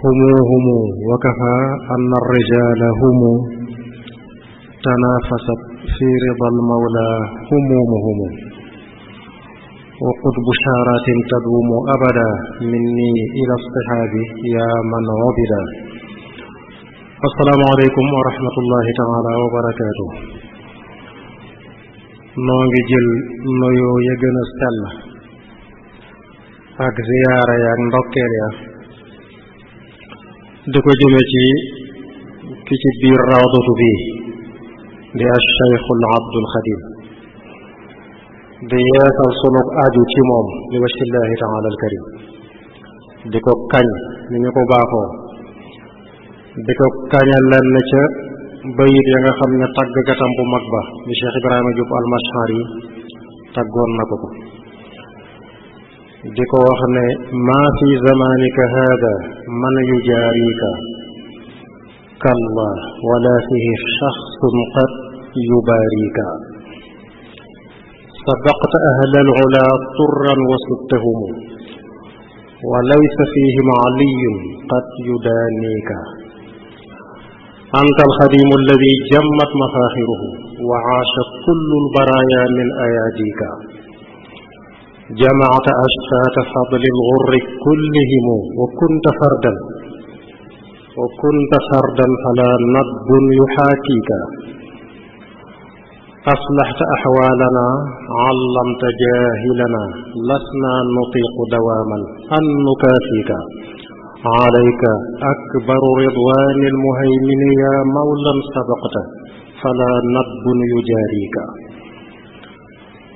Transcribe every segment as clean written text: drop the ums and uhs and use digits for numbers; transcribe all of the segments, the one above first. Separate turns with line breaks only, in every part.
هم وكفى أن الرجال هم تنافست في رضا المولى همومهم وقد بشارات تدوم أبدا مني إلى الصحاب يا من عبدا. السلام عليكم ورحمة الله تعالى وبركاته. noo ngi jël nuyoo ya gën a sell ak ziyaara ya ak ndokkeel ya di ko jëme ci ki ci biir rawdatu bi di Cheikhul Abdul Xadim di yeesal sunu aju ci moom li wajhillahi taala al karim di ko kañ ni ñu ko baaxoo di ko kañal lenn ca bayit ya nga xam ne tàggkatam bu mag ba di Cheikh Ibrahima Diop al-Mashari tàggoon na ko di ko wax ne maa fi zamanika hada man yujaarika kalla wala fihi shaxsun qad yubaarika sabaqta ahla al-ula turran wa suttahum wa laysa fihim aliyun qad yudanika anta alxadimu alladi jammat mafaaxiruhu wa aasha kullu albaraya min ayaadika jamacta ashtaata fadli lgurri kullihimu wa kunta fardan fala nadbun yuxaakiika aslaxta axwaalana callamta jaahilana lasna nutiiqu dawaaman an nukaafiika alayka akbaru ridwaani almuhaymini ya mawlan sabaqta fala nadbun yujaarika.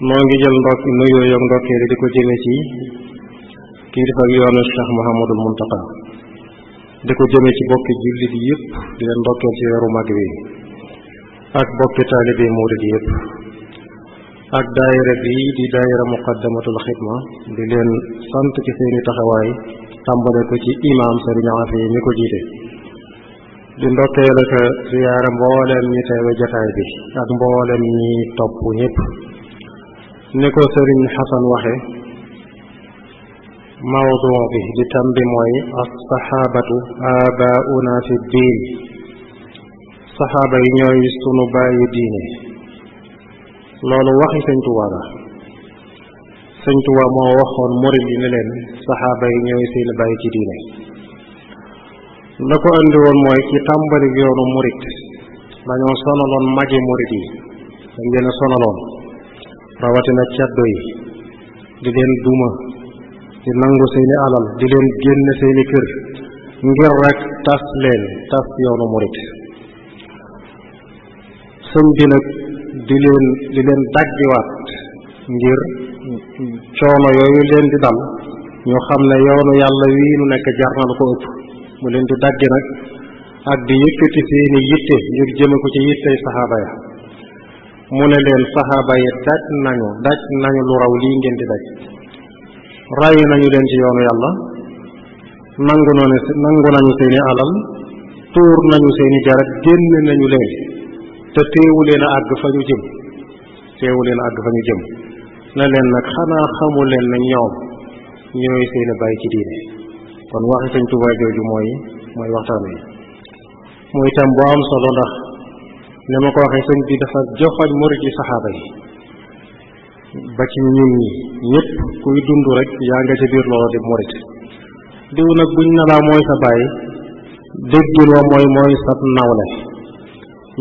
noo ngi jël nuyoo yoog ndokkeeli di ko jëme ci kilifa ak yoonu Cheikh Mouhamadul Muntaqa di ko jëme ci bokki jullit yëpp di leen ndokkeel ci weeru mag wi ak bokki taalibe murid yëpp ak daayira bi di daayira muqaddamatul xidma di leen sant ci seeni taxawaay tàmbale ko ci imaam Sëriñ Afi mi ko jiite di ndokkeel ak ziyaara mbooleem ñi teewe jataay bi ak mbooleem ñi topp ñëpp ni ko Sëriñ Xasan waxe mawdu bi di tam bi mooy as-saxaabatu aabaa'una fi diin saxaaba yi ñooy sunu bàyyi diine loolu waxi Sëñ Tuubaa la Sëñ Tuubaa moo waxoon murid yi ne leen saxaaba yi ñooy seen bàyyi ci diine la ko andi woon mooy ci tàmbali yoonu murid dañoo sonaloon magi murid yi dañ leen a sonaloon rawatina caddo yi di leen duma di nangu seeni alal di leen génn seeni kër ngir rek tas yoonu murid sëñ bi nag di leen daggiwaat ngir coono yooyu leen di dal ñu xam ne yoonu yàlla wii nu nekk jar na lu ko ëpp mu leen di daggi nag ak di yëkkati seeni yitte ngir jëme ko ci yittey saxaaba ya mu ne leen saxaaba yi daj nañu lu raw lii ngeen di daj ray nañu leen ci yoonu yàlla nangu nañu seeni alal tuur nañu seeni jarat génn nañu leen te teewu leen a àgg fa ñu jëm na leen nag xanaa xamu leen na ñoom ñooy seeni bàyyi ci diine kon waxi Sëñ Tuubaa jooju mooy waxtaan wi muy tam bu am solo ndax ni ma ko waxee sëñ bi dafa joxoñ murid yi saxaaba yi ba ci ñun ñi ñëpp kuy dund rek yaa nga ci biir loolu di murid diw nag buñ na laa mooy sa bàyyi déggin wa mooy sab nawle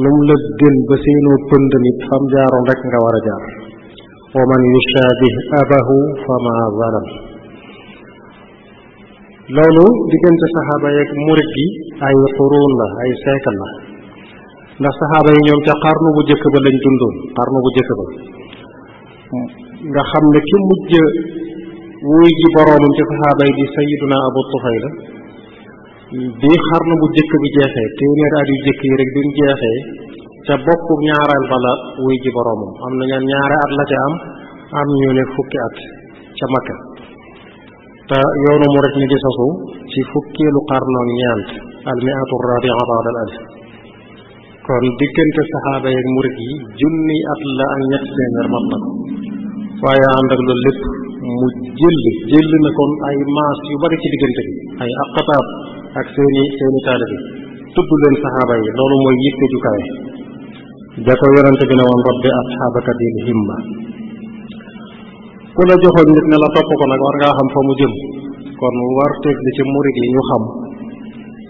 lum la gën ba seenoo pënd nit fam jaaroon rek nga war a jaar wa man yushaabih abahu fama zalam loolu diggante saxaaba yeeg murid gi ay xuruun la ay siècle la ndax saxaaba yi ñoom ca xarnu bu jëkk ba lañ dundoon xarnu bu jëkk ba nga xam ne ki mujj wuy ji boroomam ci saxaaba yi di sayiduna Abu Tufayla bi xarnu bu jëkk bi jeexee téeméeri at yu jëkk yi rek bi mu jeexee ca bokku ñaareel bala wuy ji boroomam am na ñaan ñaari at la ca am ñu ne fukki at ca Makka te yoonu murid mi ngi sosu ci fukkeelu xarnu ak ñeent al mi'atu rabi'a ba'da al alf kon diggante saxaaba yeeg murid yi junni at la ak ñetti téeméer mat na ko waaye ànd ak loolu lépp mu jël na kon ay maas yu bari ci diggante bi ay aqtaab ak seeni taalibe tudd leen saxaaba yi loolu mooy yitte ju kawe ja ko yonente bi ne woon rabbi asxaabaka bil himma ku la joxoon nit ne la topp ko nag war ngaa xam fa mu jëm kon war teeg li ci murid yi ñu xam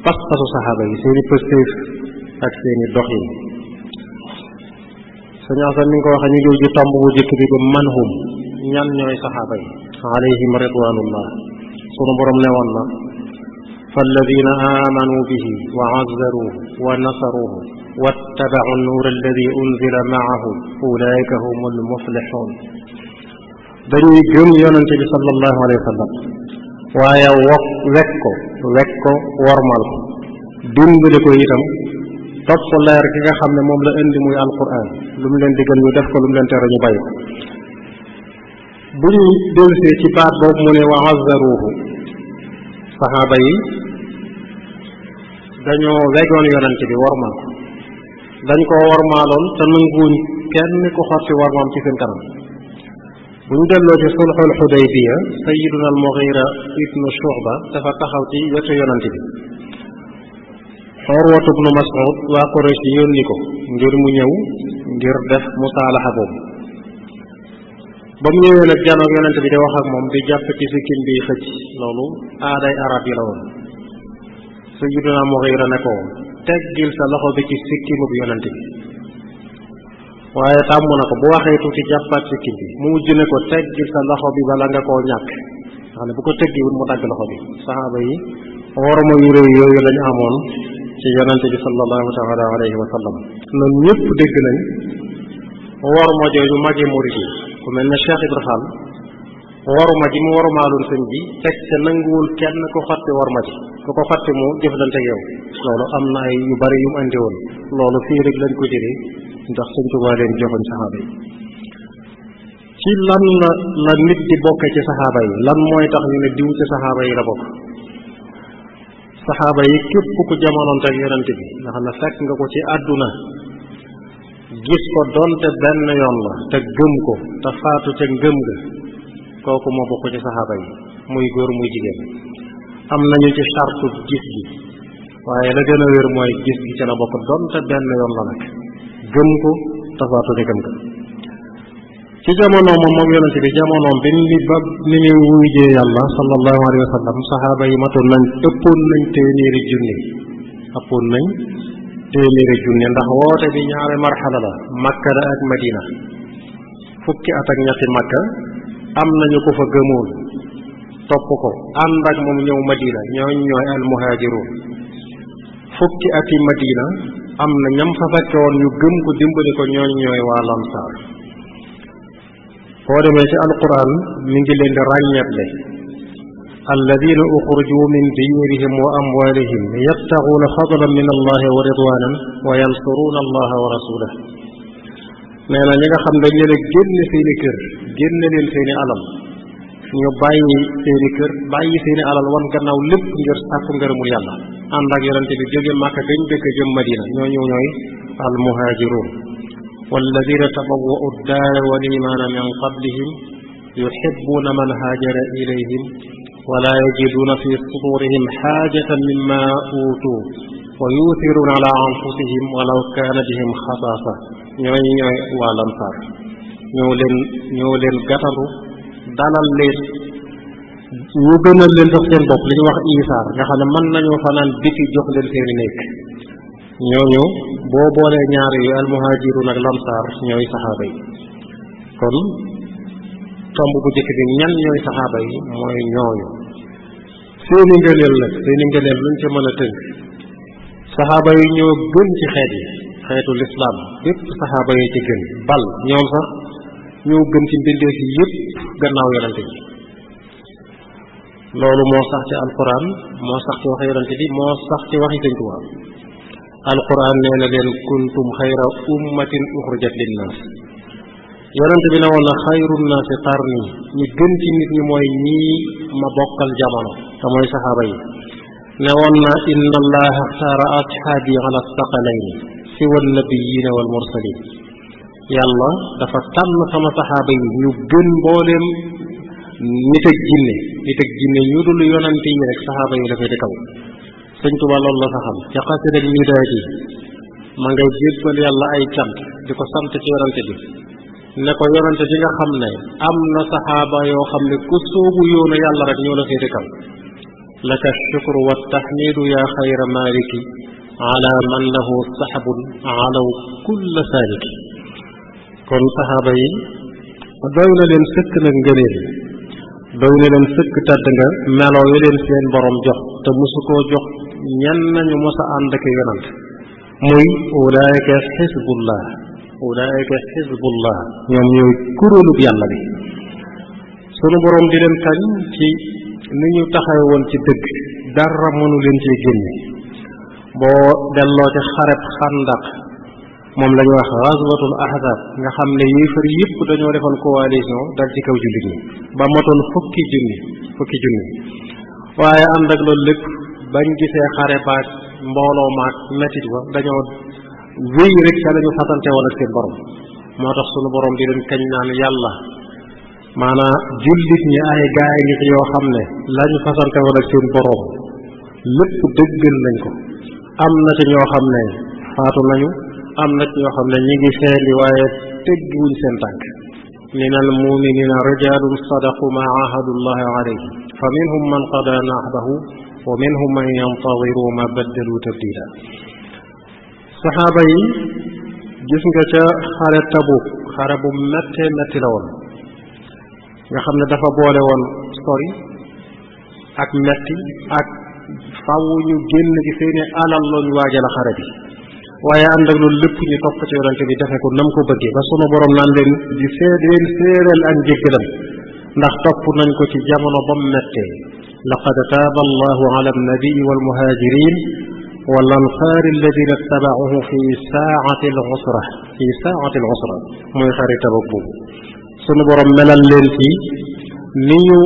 pas-pasu saxaaba yi seeni pëstéef ak seeni doxin sëñ Asan ni nga ko waxee ñu ngi ji tomb bu jëkk bi ba man hum ñan ñooy saxaaba yi alayhim ridwanullah sunu borom ne woon na falladina amanu bihi wa azzaruhu wa nasaruhu wattabacu nuur alladi unzila maahu ulaika humul muflixuun dañuy gëm yonente bi sallallahu alayhi wa sallam waaye wekk ko wormal ko dimbali ko itam topp leer ki nga xam ne moom la indi muy alquran lu mu leen digal ñu def ko lu mu leen tere ñu bàyyi ko bu ñu dellusee ci baat boobu mu ne wa azzaruhu saxaaba yi dañoo wegoon yonente bi wormal ko dañ ko wormaaloon te nanguwuñ kenn ku xotti wormaam ci seen kanam bu ñu delloo ci sulxul xudaybiya sayiduna al mughira ibnu shuba dafa taxaw ci wetu yonente bi Urwatu ibnu Mas'ud waa Quraysh yónni ko ngir mu ñëw ngir def musaalaxa boobu ba mu ñëwee nag janoog yonente bi di wax ak moom di jàpp ci sikkim bi xëcc loolu aaday arab yi la woon sayiduna Mughira ne ko teggil sa loxo bi ci sikkimu bi yonente bi waaye tàmm na ko bu waxee tuuti jàppaat sikkim bi mu mujj ne ko teggil sa loxo bi bala nga koo ñàkk xam ne bu ko teggiwul mu dagg loxo bi saxaaba yi worma yu réy yooyu lañu amoon ci yonente bi sallallahu taala alayhi wa sallam noonu ñëpp dégg nañ worma jooju magi murid yi ku mel ne Cheikh Ibra Fall worma ji mu wormaaloon sëñ bi teg ca nanguwul kenn ku xotti worma ji ku ko xotti mu jëflante ak yow loolu am na ay yu bari yu mu andi woon loolu fii rek lañ ko jëlee ndax sëñ Tuubaa leen joxoñ saxaaba yi ci lan la nit di bokke ci saxaaba yi lan mooy tax ñu ne diw ci saxaaba yi la bokk saxaaba yi képp ku jamonoonte ak yonente bi nga xam ne fekk nga ko ci àdduna gis ko donte benn yoon la te gëm ko te faatu ca ngëm ga kooku moo bokk ci saxaaba yi muy góor muy jigéen am nañu ci sartu gis gi waaye la gën a wér mooy gis gi ci la bokk donte benn yoon la nag gëm ko te faatu ca ngëm ga ci jamonoom moom yonente bi jamonoom bi ni muy wuyjee yàlla sallallahu alayhi wa sallam saxaaba yi ëppoon nañ téeméeri junni ndax woote bi ñaari marxala la makka la ak madina fukki at ak ñetti makka am nañu ko fa gëmoon topp ko ànd ak moom ñëw madina ñooñ ñooy al muhaajiruun fukki ati madina am na ñam fa fekke woon ñu gëm ko dimbali ko ñooñ ñooy waa lamsaar boo demee ci alquran mi ngi leen di ràññeetle alladina uxruju min diyurihim wa amwalihim yabtaguuna fadlan min allahi wa ridwanan wa yansuruuna allaha wa rasulah nee na ñi nga xam dañ leen a génne seeni kër génne leen seeni alal ñu bàyyi seeni kër bàyyi seeni alal wan gannaaw lépp ngir sàkku ngërëmul yàlla ànd ak yonente bi jóge màkka gañ dëkk jëm madina ñooñu ñooy al muhaajiruun walladina tabawwa'u ad-daara wal iimaana min qablihim yuhibbuuna man haajara ilayhim wala yajiduuna fi sudurihim xaajatan mimma uutuu wa yuuthiruuna ala anfusihim walaw kaana bihim xasaasa ñooñu ñooy waa Ansaar ñoo leen gàttandu dalal leen ñu gënal leen sax seen bopp li ñuy wax isaar nga xam ne mën nañoo fanaan biti jox leen seeni nekk ñooñu boo boolee ñaar yu almuhaajiruun ak lamsaar ñooy saxaaba yi kon tomb bu njëkk bi ñan ñooy saxaaba yi mooy ñooñu seeni ngëneel luñ ci mën a tënk saxaaba yi ñoo gën ci xeet yi xeetu lislaam yépp saxaaba yi ci gën bal ñoom sax ñoo gën ci mbindeef yi yépp gannaaw yonente bi loolu moo sax ci alquran moo sax ci waxi yonente bi moo sax ci waxi Sëñ Tuubaa alquran nee na leen kuntum xayra ummatin uxrijat linnaas yonente bi ne woon na xayru naasi qarni ñi gën ci nit ñi mooy ñii ma bokkal jamono te mooy saxaaba yi ne woon na inna allaha axtaara ashaabi ala saqalayni siwa nabiyina wal mursalin yàlla dafa tànn sama saxaaba yi ñu gën mbooleem nit ak jinne ñu dul yonante yi rek saxaaba yi dafay di kaw Sëñ Tuubaa loolu la saxal ca xasida ak midaad yi ma ngay jébbal yàlla ay cant di ko sant ci yonante bi ne ko yonante bi nga xam ne am na saxaaba yoo xam ne ku soobu yoonu yàlla rek ñoo la féete kaw laka shukru wa tahmidu ya xayra maliki ala man lahu saxabun alaw kulla saaliki kon saxaaba yi doy na leen sëkk nag ngëneel doy na leen sëkk tàdd nga meloo yi leen seen borom jox te mosu koo jox ñenn nañu mos a ànd ak yonant muy ulaayika xisbullah ñoom ñooy kuréelub yàlla bi sunu borom di leen kañ ci ni ñu taxaw woon ci dëgg dara mënu leen cee génne boo delloo ci xareb xandaq moom la ñuy wax ghazwatul ahzab nga xam ne yéefar yëpp dañoo defoon coalition dal ci kaw jullit ñi ba motoon fukki junni waaye ànd ak loolu lépp bañ gisee xare baag mbooloo maag metit ba dañoo wéy rek ca lañu fasante woon ak seen borom moo tax sunu borom di leen kañ naan yàlla maanaam jullit ñi ay gaay ngi ci yoo xam ne lañu fasante woon ak seen borom lépp dëggal nañ ko am na ci ñoo xam ne faatu nañu am na ci ñoo xam ne ñi ngi feendi waaye tegguwuñ seen tànk minal muminina rijalun sadaqu ma ahadullahi alayhi fa minhum man qada nahbahu wa minhum man yantadiru ma baddalu tabdila saxaaba yi gis nga ca xare Tabuk xare bu mettee metti la woon nga xam ne dafa boole woon sori ak metti ak faw ñu génn ci seeni alal lañu waajal xare bi waaye ànd ak loolu lépp ñu topp ci yonante bi defe ko nam ko bëggee ba sunu borom naan leen di leen séeréel ak njéggalam ndax topp nañ ko ci jamono ba mu mettee laqad taaba allahu ala annabii walmuhajirin wal ansaari alladina ittabauhu fi saati al usra muy xari Tabuk boobu sunu borom melal leen ci ni ñu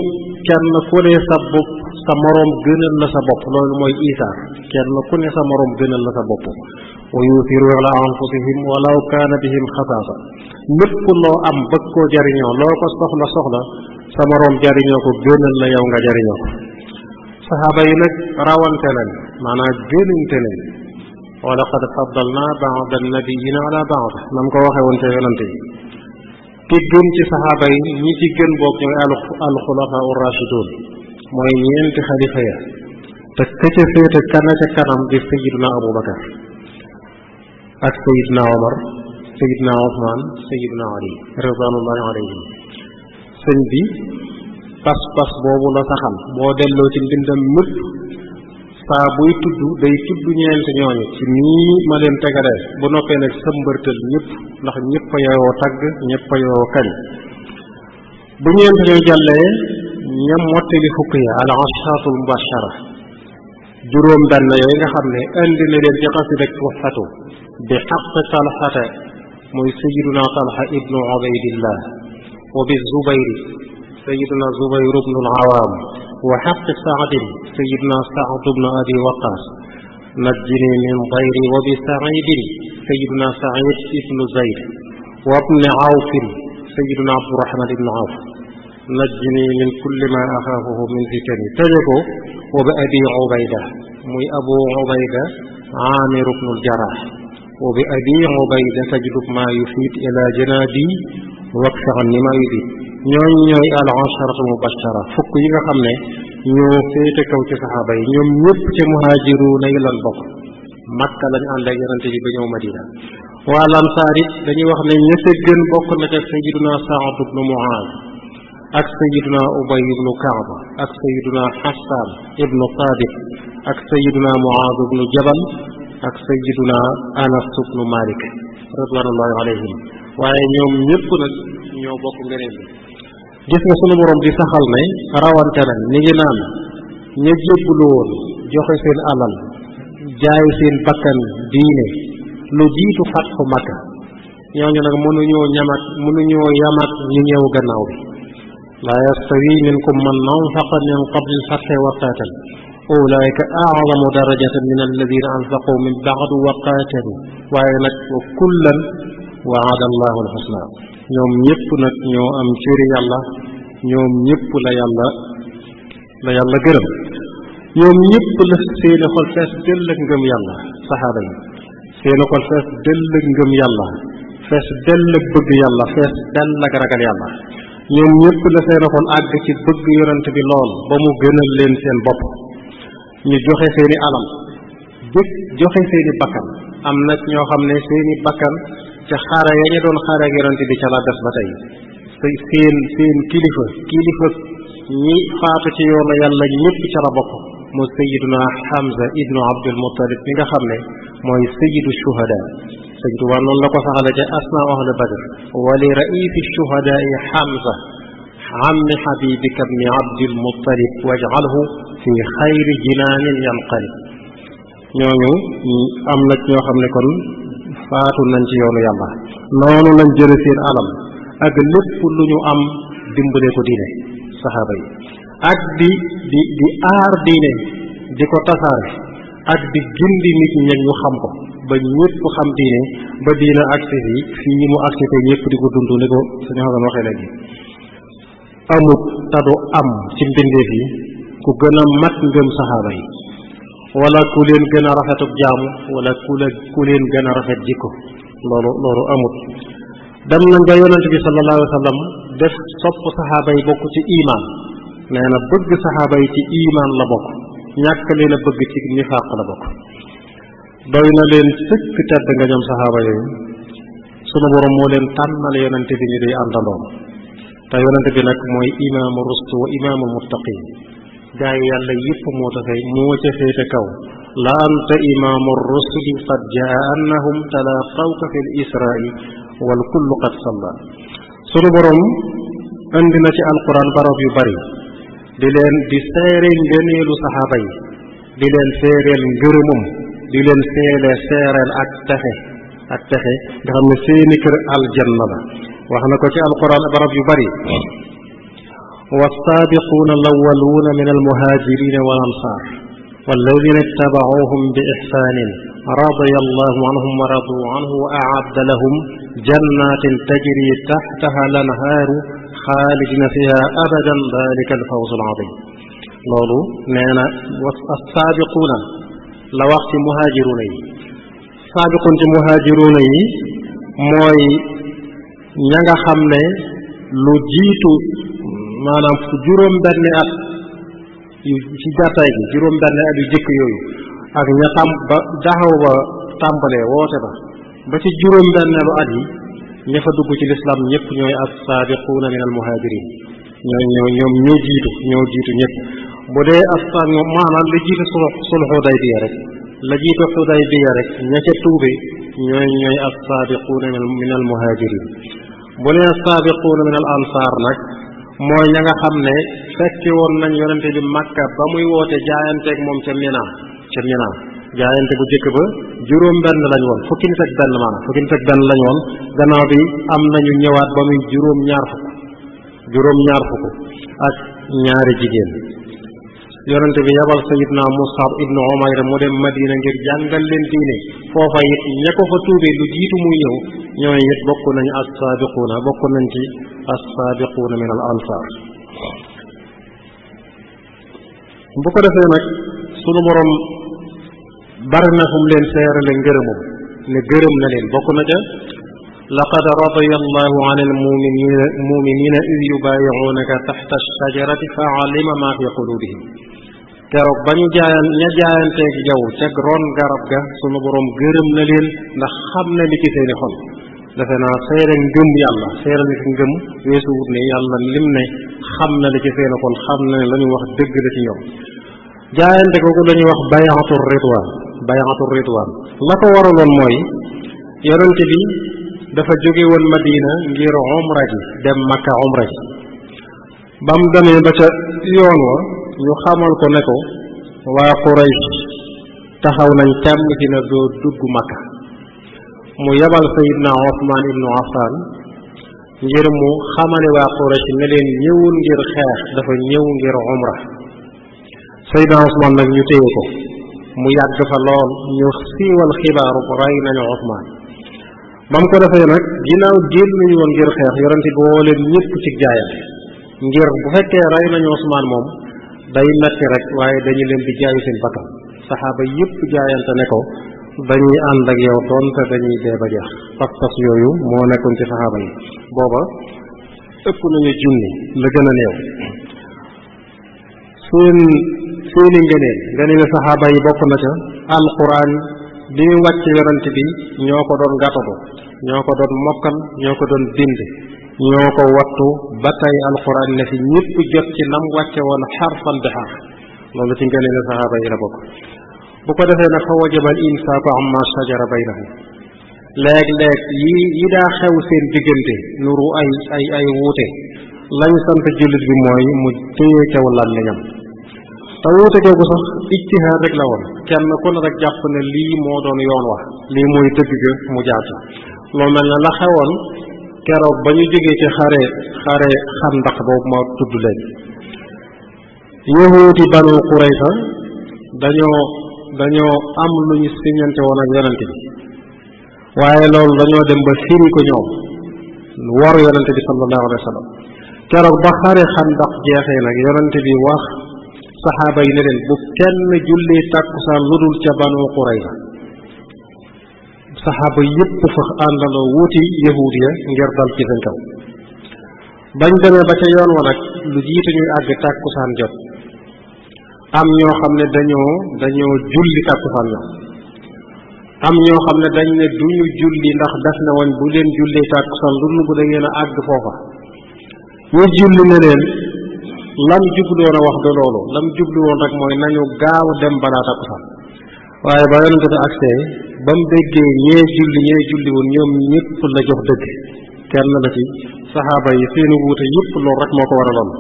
kenn ku ne sa bopp sa moroom gënal la sa bopp loolu mooy isaar kenn ku ne sa moroom gënal la sa bopp wa yuuthiruuna ala anfusihim walaw kaana bihim xasaasa lépp loo am bëgg koo jariñoo loo ko soxla sa moroom jariñoo ko gënal la yow nga jariñoo ko saxaaba yi nag rawante nañ maanaam gënante nañ wa laqad faddalna ba'da annabiyina ala ba'd nam ko waxee woon ca yonante yi ki gën ci saxaaba yi ñi ci gën boog ñooy alxulafaa urrashidun mooy ñeenti xalifa ya te ka ca féete kana ca kanam di sayiduna Abu Bakar ak sayidna Omar sayidna Ousmane sayidna Ali ridwanullahi alayhim sëñ bi pas-pas boobu la saxal boo delloo ci mbindam mépp saa buy tudd day tudd ñeenti ñooñu ci nii ma leen tegalee bu noppee nag sëmbërtal ñëpp ndax ñëpp a yoo tagg ñëpp a yoo kañ bu ñeent ñooy jàllee ñam mottali fukk ya al asharatul mubashara juróom benn yooyu nga xam ne indi na leen ci xasida ak Tuhfatu bi xaq Talxata muy sayiduna Talxa ibnu Ubaydillah wa bi Zubayri sayiduna Zubayr ibnu al-Awaam wa xaq Saadin sayiduna Saad ibnu Abi Waqaas najjini min dayri wa bi Saidin sayiduna Said ibnu Zayd wa ibni Awfin sayiduna Abdurahman ibnu Awf najjini min kulli ma axaafuhu min fitani tëje ko wa bi Abi Ubayda muy Abu Ubayda Aamir ibnu al-Jarraax wa bi Abi Ubayda tajdub ma yufiid ila janabi wakfa anni ma yufiid ñooñu ñooy al asharatul mubashara fukk yi nga xam ne ñoo féete kaw ci saxaaba yi ñoom ñëpp ci muhaajiruuna yi lan bokk Makka lañ ànd ak yonente bi ba ñëw Madina waa Ansaar it dañuy wax ne ña ca gën bokk na ca sayiduna Saad ibnu Muaaz ak sayiduna Ubay ibnu Kaab ak sayiduna Xasaan ibnu Saabit ak sayiduna Muaaz ibnu Jabal ak sayiduna Anas ibnu Malik ridwanullahi alayhim waaye ñoom ñëpp nag ñoo bokk ngëneel bi gis nga sunu borom di saxal ne rawante nañ ni ngi naan ña jébbalu woon joxe seen alal jaay seen bakkan diine lu jiitu fatxu Makka ñooñu nag mënuñoo yamat ñu ñëw gannaaw bi laa yastawi minkum man anfaqa min qabli al-fathi wa qaatal ulaika a'zamu darajatan min alladina anfaqu min ba'du wa qaatalu waaye nag wa kullan wa'ada allahu al-husna ñoom ñëpp nag ñoo am cëri yàlla ñoom ñëpp la yàlla gërëm ñoom ñëpp la seeni xol fees dell ak ngëm yàlla saxaaba yi seeni xol fees dell ak ngëm yàlla fees dell ak bëgg yàlla fees dell ak ragal yàlla ñoom ñëpp la seeni xol àgg ci bëgg yonent bi lool ba mu gënal leen seen bopp ñu joxe seeni alal joxe seeni bakkan am na ñoo xam ne seeni bakkan ca xare ya ñu doon xare ak yonent bi ca la des ba tey seen kilifa ñi faatu ci yoonu yàlla ñëpp ca la bokk mu sayiduna Hamza ibnu Abdul Muttalib mi nga xam ne mooy sayidu shuhada sëñ Tuubaa noonu la ko saxale ca asna ahlu badr wa li raisi shuhadaai Hamza ammi xabibika bni Abdil Muttalib waj'alhu fi xayri jinaanin yanqalib ñooñu am na ñoo xam ne kon faatu nañ ci yoonu yàlla noonu lañ jële seen alal ak lépp lu ñu am dimbale ko diine saxaaba yi ak di aar diine di ko tasaare ak di gindi nit ñi ñu xam ko ba ñëpp xam diine ba diine agsi fii mu agsi te ñëpp di ko dund ni ko suñu xam waxee léegi amut te du am ci mbindeef yi ku gën a mat ngëm saxaaba yi wala ku leen gën a rafetub jaamu wala ku leen gën a rafet jikko loolu amut dem nañ ba yonent bi sallallahu alayhi wa sallam def sopp saxaaba yi bokk ci imaan nee na bëgg saxaaba yi ci imaan la bokk ñàkk leen a bëgg ci nifaaq la bokk doy na leen sëkk tedd nga ñoom saxaaba yooyu sunu borom moo leen tànnal yonent bi ñu day àndandoo te yonent bi nag mooy imaamu rustu wa imaamu muttaqin gaa yi yàlla yëpp moo tafay moo ca féete kaw la anta imaamu rusuli qad jaa annahum talaqawka fi l israai wal kullu qad salla sunu borom andi na ci alquran barab yu bari di seere ngëneelu saxaaba yi di leen seereel ngërëmam di leen seereel ak texe nga xam ne seeni kër aljanna la wax na ko ci alquran barab yu bari والسابقون الأولون من المهاجرين والأنصار والذين اتبعوهم بإحسان رضي الله عنهم ورضوا عنه وأعد لهم جنات تجري تحتها الأنهار خالدين فيها أبدا ذلك الفوز العظيم loolu nee na السابقون la wax ci muhaajiruuna yi saabiqun ci muhaajiruuna yi mooy ña nga xam ne lu jiitu maanaam juróom benni at ci gàttaay gi juróom benni at yu jëkk yooyu ak ña ba daxaw ba tàmbalee woote ba ci juróom benneelu at yi ña fa dugg ci lislaam ñëpp ñooy as-saabiquuna min al-muhaajiriin ñoom ñoo jiitu ñëpp bu dee maanaam la jiitu sulh Hudaybiya rek la jiitu Hudaybiya rek ña ca tuube ñooy as-saabiquuna min al-muhaajiriin bu dee as-saabiquuna min al-ansaar nag mooy ña nga xam ne fekke woon nañ yonente bi Makka ba muy woote jaayanteeg moom ca Mina jaayante bu jëkk ba juróom benn lañ woon fukki nit ak benn lañ woon gannaaw bi am nañu ñëwaat ba muy juróom ñaar fukk ak ñaari jigéen yonente bi yabal sayidna Musab ibnu Umayr mu dem Madina ngir jàngal leen diine foofa it ña ko fa tuubee lu jiitu muy ñëw ñooy it bokk nañu as-saabiquuna bokk nañ ci as-saabiquuna min al ansaar bu ko defee nag sunu borom bari na fu mu leen seerale ngërëmam ne gërëm na leen bokk na ca laqad radiya allahu an almuminina id yubaayi'uunaka taxta ash-shajarati fa alima ma fi qulubihim keroog ba ñu jaayanteeg yow ca ron garab ga sunu borom gërëm na leen ndax xam na li ci seeni xol defe naa seere ngëm yàlla seere nit ngëm weesu wut ne yàlla lim ne xam na li ci seeni xol xam na ne la ñuy wax dëgg la ci ñoom jaayante kooku la ñuy wax bay'atu ridwaan la ko waraloon mooy yonente bi dafa jóge woon Madina ngir umra ji dem Makka umra ji ba mu demee ba ca yoon wa ñu xamal ko ne ko waa Quraysh taxaw nañ càmm ci na doo dugg Makka mu yebal Sayyidna Usmaan ibnu Affaan ngir mu xamale waa Quraysh ne leen ñëwul ngir xeex dafa ñëw ngir umra Sayyidna Usmaan nag ñu téye ko mu yàgg fa lool ñu siiwal xibaaru rey nañu Usmaan ba mu ko defee nag ginnaaw génn nañu woon ngir xeex yorante bi woo leen ñëpp ci jaayante ngir bu fekkee rey nañu Usmaan moom day metti rek waaye dañu leen di jaayu seen bakkan saxaaba yépp jaayante ne ko dañuy ànd ak yow doonte dañuy dee ba jeex pas-pas yooyu moo nekkoon ci saxaaba yi booba ëpp nañu junni la gën a néew seeni ngëneel saxaaba yi bokk na ca alquran bi mu wàcc yonent bi ñoo ko doon gàttatu ñoo ko doon mokkal ñoo ko doon bind ñoo ko wattu ba tey alquran ne fi ñëpp jot ci nam wàcce woon xarfan bi xarf loolu ci ngëneelu saxaaba yi la bokk bu ko defee nag fa wajaba al imsaaku amma shajara baynahum léeg-léeg yi daa xew seen diggante nuru ay wuute lañ sant jullit bi mooy mu téye caw làmmiñam te wuute googu sax ijtihaad rek la woon kenn ku ne rek jàpp ne lii moo doon yoon wax lii mooy dëgg ga mu jaar ci loolu mel na la xewoon keroog ba ñu jógee ci xare xandaq boobu ma tudd léegi yahuudi banu Qurayza dañoo am lu ñu siñante woon ak yonente bi waaye loolu dañoo dem ba firi ko ñoom wor yonente bi sallallahu alayhi wa sallam keroog ba xare xandaq jeexee nag yonente bi wax saxaaba yi ne leen bu kenn julli tàkkusaan lu dul ca banu Qurayza saxaaba yépp fa àndandoo wuuti yahuud ya ngir dal ci seen kaw bañ demee ba ca yoon wa nag lu jiitu ñuy àgg tàkkusaan jot am ñoo xam ne dañoo julli tàkkusaan ñoom am ñoo xam ne dañ ne duñu julli ndax def na woon bu leen jullee tàkkusaan lu dul bu da ngeen a àgg foofa ñu julli ne leen lam jubluwoon a wax de loolu lam jubluwoon rek mooy nañu gaaw dem balaa takkusaan waaye ba yonente bi agsee ba mu déggee ñee julli woon ñoom ñëpp la jox dëgg kenn la ci saxaaba yi seeni wuute yëpp loolu rek moo ko waraloon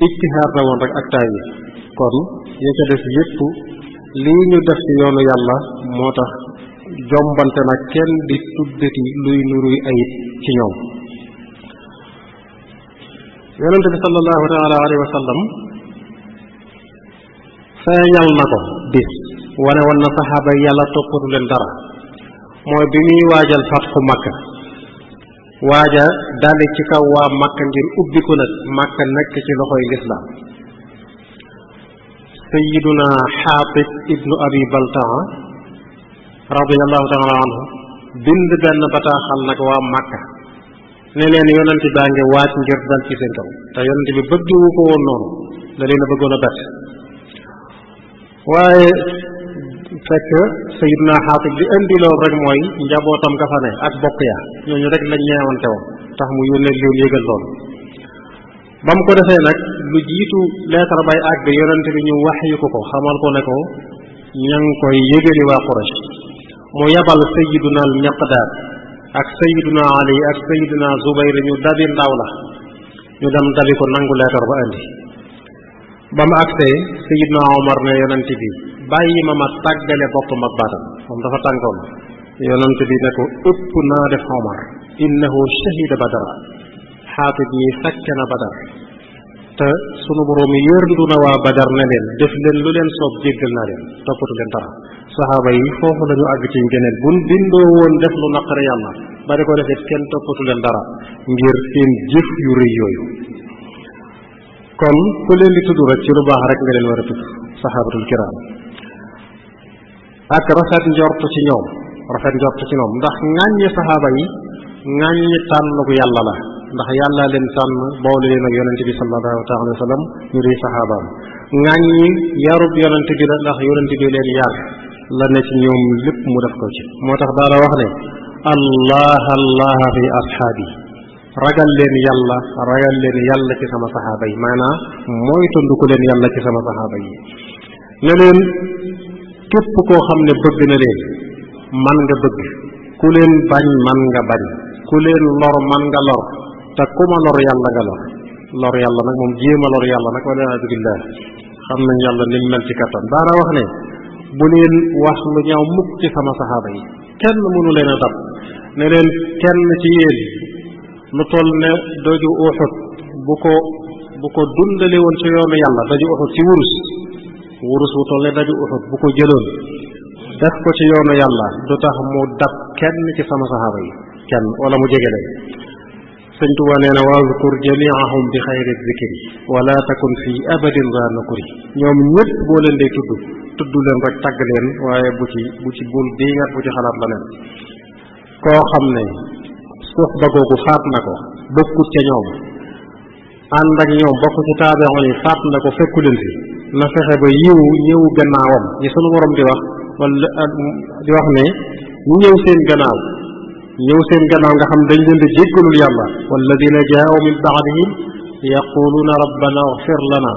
ijtihaad la woon rek ak taay yi kon ya ca des yëpp lii ñu def ci yoonu yàlla moo tax jombante nag kenn di tuddati luy nuruy ayib ci ñoom yonente bi sallallahu taala alayhi wa sallam feeñal na ko bis wane woon na saxaaba yi yàlla toppatu leen dara mooy bi muy waajal fatxu makka waaja dali ci kaw waa makka ngir ubbi ko nag makka nekk ci loxoy lislaam sayiduna xaatib ibnu abi baltaa radiallahu taala anhu bind benn bataaxal nag waa makka ne leen yonent baa ngi waaj ngir dal ci seen kaw te yonent bi bëggewu ko woon noonu da leen a bëggoon a bett waaye fekk sayiduna xaatib bi indi loolu rek mooy njabootam ka fa ne ak bokk ya ñooñu rek lañ ñeewante woon tax mu yónnee leen yëgal loolu ba mu ko defee nag lu jiitu leetar bay àgg yonent bi ñu wax yu ko xamal ko ne ko ña ngi koy yëgali waa Quraysh mu yabal sayiduna al miqdaad ak sayiduna ali ak sayiduna zubayr ñu dabi ndaw la ñu dem dabi ko nangu leetar ba indi ba mu agsee sayiduna omar ne yonent bi bàyyi ma tàggale boppam ak baatam moom dafa tànkoon yonent bi ne ko ëpp naa def omar innahu shahida badara xaatib ñi fekke na badar te sunu borom yërndu na waa badar ne leen def leen lu leen soob jéggal naa leen toppatu leen dara saxaaba yi foofu la ñu àgg ci ngeneen buñ bindoo woon def lu naqare yàlla ba di ko defee kenn toppatu leen dara ngir seen jëf yu rëy yooyu kon ku leen di tudd rek ci lu baax rek nga leen war a tudd saxaabatul kiraam ak rafet njort ci ñoom ndax ŋàññi saxaaba yi ŋàññi tànn ko yàlla la ndax yàlla leen tànn boole leen ak yonente bi sallallahu taala wa sallam ñu di saxaabaam ŋàññi yarub yonente bi la ndax yonente bi leen yar la ne ci ñoom lépp mu def ko ci moo tax daala wax ne allah fi ashaabi ragal leen yàlla ci sama saxaaba yi maanaam mooy tonduku leen yàlla ci sama saxaaba yi ne leen képp koo xam ne bëgg na leen man nga bëgg ku leen bañ man nga bañ ku leen lor man nga lor te ku ma lor yàlla nga lor yàlla nag moom jéema lor yàlla nag wala a'uuzu billah xam nañ yàlla ni mel ci kattan daana wax ne bu leen wax lu ñaaw mukk ci sama saxaaba yi kenn mënu leen a dab ne leen kenn ci yéen lu toll ne doju Uhud bu ko dundale woon ci yoonu yàlla doju Uhud ci wurus bu toll ne doju Uhud bu ko jëloon def ko ci yoonu yàlla du tax mu dab kenn ci sama saxaaba yi kenn wala mu jege leen sëñ Tuubaa nee na wazkur jamiahum bi xayri zikri wala takun fi abadin za nukri ñoom ñëpp boo leen dee tudd leen rek tagg leen waaye bu ci bul diingat bu ci xalaat la nen koo xam ne suuf ba googu faat na ko bokkut ca ñoom ànd ak ñoom bokk ci taabi'un yi faat na ko fekku leen fi na fexe ba ñëw gannaawam ñi sunu borom di wax wala di wax ne ñu ñëw seen gannaaw nga xam dañ leen di jéggalul yàlla walladina jaa'u min ba'dihim yaquluuna rabbana ighfir lana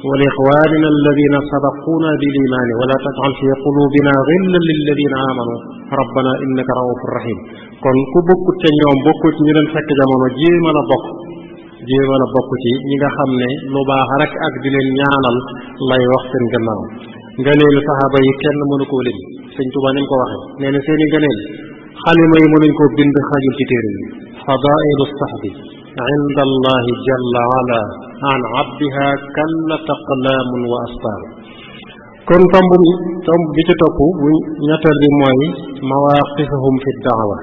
wa li ixwanina alladina sabaquna bil imaani wala taj'al fi qulubina ghillan lilladina amanu rabbana innaka raufur rahim kon ku bokkut ca ñoom bokkut ñu leen fekk jamono jéema la bokk ci ñi nga xam ne lu baax rek ak di leen ñaanal lay wax seen gannaaw ngëneelu saxaaba yi kenn mënu koo lim sëñ Tuubaa ni mu ko waxee nee na seeni ngëneel xalima yi mënuñ koo bind xajul ci téere yi fadailu sahbi inda allahi jalla ala an abdiha kallat aqlaamun wa astar kon tomb bi ci topp bu ñetteel bi mooy mawaqifahum fi daawa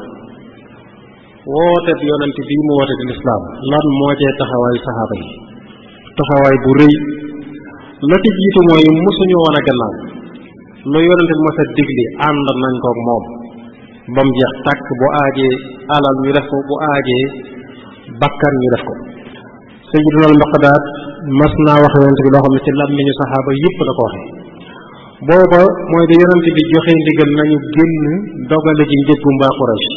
woote bi yonent bii mu woote di lislaam lan moo cee taxawaay saxaaba yi taxawaay bu rëy la ci jiitu mooy mosuñu woon a gannaaw lu yonent bi mos a digli ànd nañ ko ak moom ba mu jeex tàkk bu aajee alal ñu def ko bu aajee bakkan ñu def ko Sayyiduna al-Miqdaad mas naa wax yonent bi loo xam ne ci làmmiñu saxaaba yëpp la ko waxee booba mooy da yonent bi joxe ndigal nañu génn dogale ji njëggu mbaa Quraysh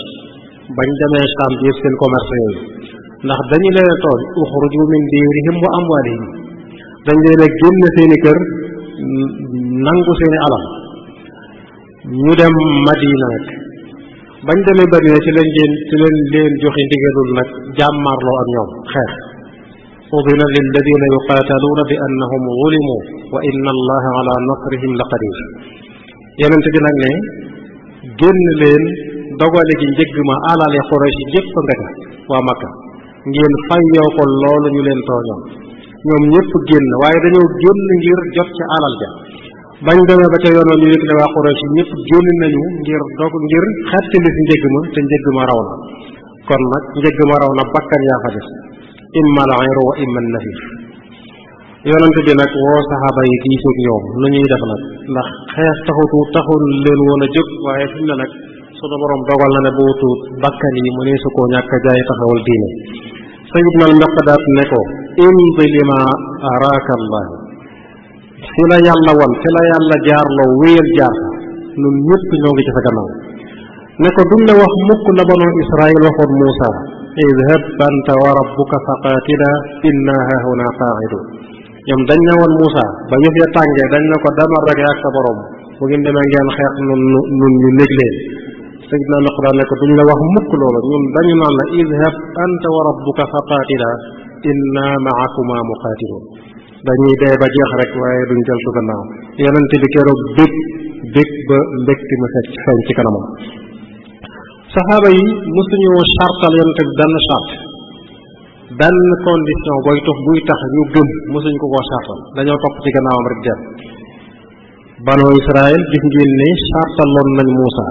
bañ demee Saam bi yëpp seen commerce yooyu ndax dañu leen a tooñ uxruju min diirihim wa amwaalihim dañ leen a génn seeni kër nangu seeni alal ñu dem Madina nag bañ demee Madina ci leen leen joxe ndigalul nag jàmmarloo ak ñoom xeex udina lilladina yuqaataluuna bi annahum zulimu wa inna allaha ala nasrihim la qadir yonent bi nag ne génn leen dogale ji njëgg ma alal ya Quraysh yi yëpp nga ca waa Makka ngeen fayyoo ko loolu ñu leen tooñoon ñoom ñëpp génn waaye dañoo génn ngir jot ca alal ja bañ demee ba ca yoon ñu yëg ne waa Quraysh yi ñëpp génn nañu ngir xettali si njëgg ma te njëgg ma raw na kon nag njëgg ma raw na bakkan yaa fa des imma al ayru wa imma nafif yonent bi nag woo saxaaba yi diisoog ñoom nu ñuy def nag ndax xeex taxul leen woon a jóg waaye fi mu ne nag sunu borom dogal na ne bu wutuut bakkan yi mu ne su koo ñàkk jaay taxawal diine Sayyidna al-Miqdaad ne ko imdi lima araaka allah fi la yàlla won fi la yàlla jaarloo wéyal jaar fa ñun ñëpp ñoo ngi ci sa gannaaw ne ko duñ la wax mukk la banu Israil waxoon Muusa idhab anta wa rabbuka faqaatila inna hahuna qaacidun ñoom dañ ne woon Muusa ba yëf ya tàngee dañ ne ko demal rek ak sa borom bu ngeen demee ngeen xeex nun ñu nég leen Sayyidna al-Miqdaad ne ko duñ la wax mukk loolu ñun dañu naan la idhab anta wa rabbuka faqaatila inna ma'akuma muqaatilun dañuy dee ba jeex rek waaye duñ jël su gannaaw yonent bi keroog bég ba mbégti ma feeñ ci kanamam saxaaba yi mosuñu chartal yonent bi benn condition buy tax ñu gëm mosuñ ko koo chartal dañoo topp ci gannaawam rek dem banu Israël gis ngeen ne chartaloon nañ Muusa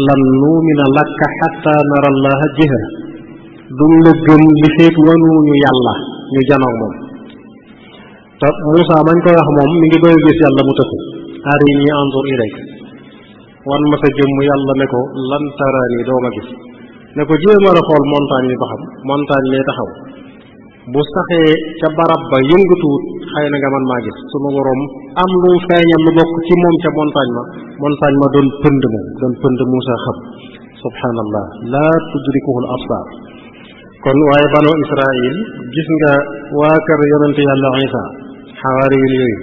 lan nuumina lakka xatta nara allaha jahra duñ la gëm li feek wanuñu yàlla ñu janoog moom te Muusa mañ koy wax moom mi ngi doy gis yàlla mu tëkku arini anzur ilayk wan ma sa jëmm yàlla ne ko lan taraani doo ma gis ne ko jéemal a xool montagne yi ba xam montagne lay taxaw bu saxee ca barab ba yëngatuwut xëy na nga man maa gis sunu borom am lu feeñal lu bokk ci moom ca montagne ma doon pënd Muusa xam subhanallah laa tudrikuhu al absar kon waaye banu Israil gis nga waa kër yonente yàlla Isa xawaariyun yooyu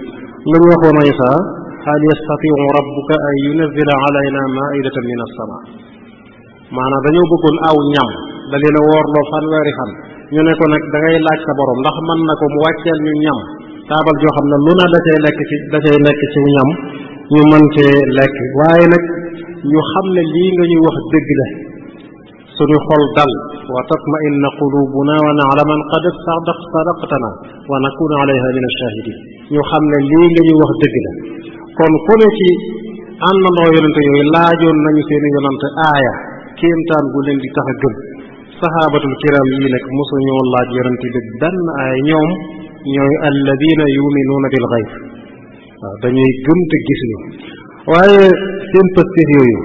lu ñu waxoon Isa hal yastatiu rabbuka an yunazila alayna maidatan min as-sama maanaam dañoo bëggoon aw ñam da leen a woorloo fanweeri fan ñu ne ko nag da ngay laaj sa borom ndax mën na ko mu wàcceel ñu ñam taabal joo xam ne lu na da cay nekk ci ñam ñu mën cee lekk waaye nag ñu xam ne lii nga ñuy wax dëgg la suñu xol dal wa tatma'inna qulubuna wa na'lamu an qad sadaqtana wa nakuna alayha min ash-shahidin ñu xam ne lii nga ñuy wax dëgg la kon ku ne ci àndandoo yonente yooyu laajoon nañu seeni yonante aaya kéemtaan gu leen di tax a gëm saxaabatul kiram yi nag mosu ñoo laaj yonente bi benn ay ñoom ñooy alladina yuminuuna bil xayb waaw dañuy gëm te gis ñu waaye seen pëstéef yooyu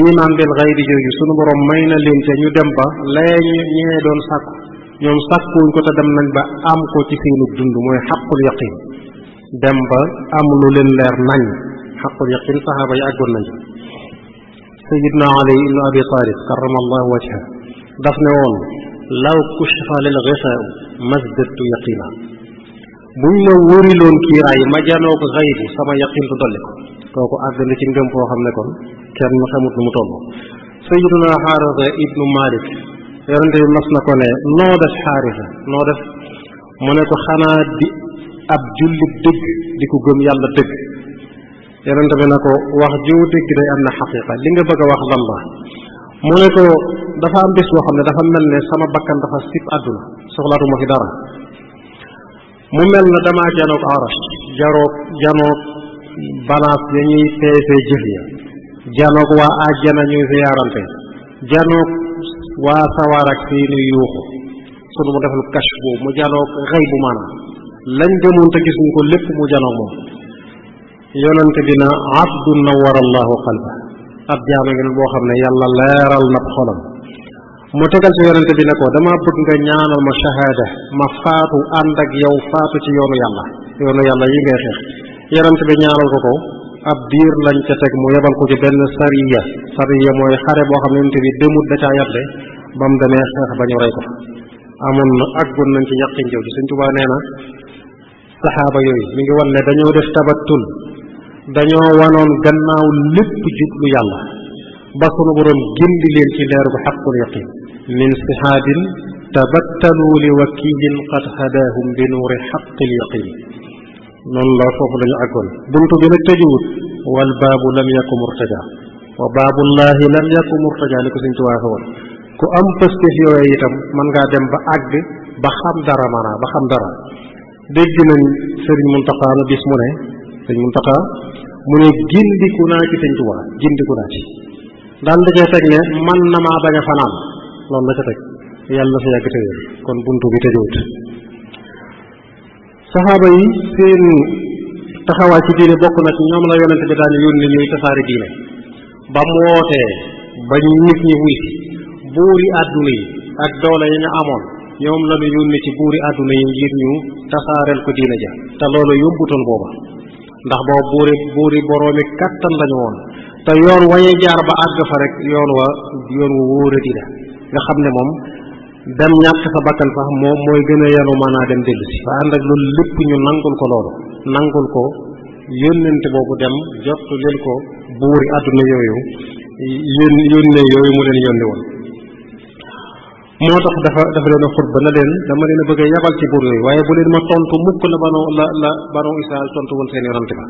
iman bil xayb yooyu sunu borom may na leen ca ñu dem ba lee ñee doon sàkku ñoom sàkkuwuñ ko te dem nañ ba am ko ci seenu dund mooy xaqul yaqin dem ba am lu leen leer nañ xaqul yaqin saxaaba yi àggoon nañ sayidna ali ibnu abi talib karamallahu wajha daf ne woon law kushfa lil xifaau masdadtu yaqina buñ ma wëriloon kiiraay ma janoo ko xaybu sama yaqin du dolli ko kooku àgg na ci ngëm foo xam ne kon kenn xamut nu mu toll sayiduna xaarisa ibnu malik yonente bi mas na ko ne noo def xaarisa noo def mu ne ko xanaa di ab jullit dëgg di ko gëm yàlla dëgg yonente bi na ko wax jiw dëgg day am na xaqiqa li nga bëgg a wax lan la mu ne ko dafa am bis boo xam ne dafa mel ne sama bakkan dafa sib àdduna soxlaatuma fi dara mu mel na damaa janoog arash janoog balance ya ñuy peesee jëf ya janoog waa àjjana ñuy ziyaarante janoog waa sawar ak seeni yuuxu sunu mu defal kashf boobu mu janoog xëy bu maanaam lañ gëmoon te gis ñu ko lépp mu janoog moom yonente bi na abdu nawara allahu qalba ab jaama ngi boo xam ne yàlla leeral na xolam mu tegal ci yonente bi ne ko dama bëgg nga ñaanal ma shahada ma faatu ànd ak yow faatu ci yoonu yàlla yi ngay xeex yonente bi ñaanal ko ab diir lañ ca teg mu yebal ko ci benn sariya mooy xare boo xam ne yonente bi demut da caa yable ba mu demee xeex ba ñu rey ko amoon na àggoon nañ ci yàqin jëw ci Sëñ Tuubaa nee na saxaaba yooyu mi ngi wan ne dañoo def tabattul dañoo wanoon gannaaw lépp jublu yàlla ba sunu boroom gindi leen ci leeru xaqul yaqin min sihaabin tabattalu li wakiilin qad hadaahum bi nuuri xaqil yaqin noonu la foofu lañu àggoon buntu bi nag tëjuwut wal baabu lam yaku murtaja wa baabullahi lam yaku murtaja li ko Sëñ Tuubaa woon ku am pëstéef yooyu itam mën ngaa dem ba àgg ba xam dara maanaam ba xam dara dégg nañ sëriñ Muntaxa la bis mu ne sëriñ Muntaxa mu ne gindiku naa ci Sëñ Tuubaa gindiku naa ci daal da cee teg ne man na maa bañ a fanaan loolu la ca teg yàlla na fa yàgg tëwéer kon buntu bi tëjuwut saxaaba yi seen taxawaay ci diine bokk na ci ñoom la yonente bi daan yónni ñuy tasaari diine ba mu wootee ba nit ñi wuy buuri àdduna yi ak doole yi ñu amoon ñoom la ñu yónni ci buuri àdduna yi ngir ñu tasaareel ko diine ja te loolu yombutoon booba ndax boobu buuri boroomi kattan lañu woon te yoon wañee jaar ba àgg fa rek yoon wu wóoradi la nga xam ne moom dem ñàkk sa bakkan sax moom mooy gën a yenu maanaa dem dellu si fa ànd ak loolu lépp ñu nangul ko loolu nangul ko yónnente boobu dem jot leen ko buuri àdduna yooyu yónnee yooyu mu leen yónni woon moo tax dafa leen a xutba na leen dama leen a bëgg a yabal ci buur yooyu waaye bu leen ma tontu mukk la banu Israël tontu woon seen yonante ba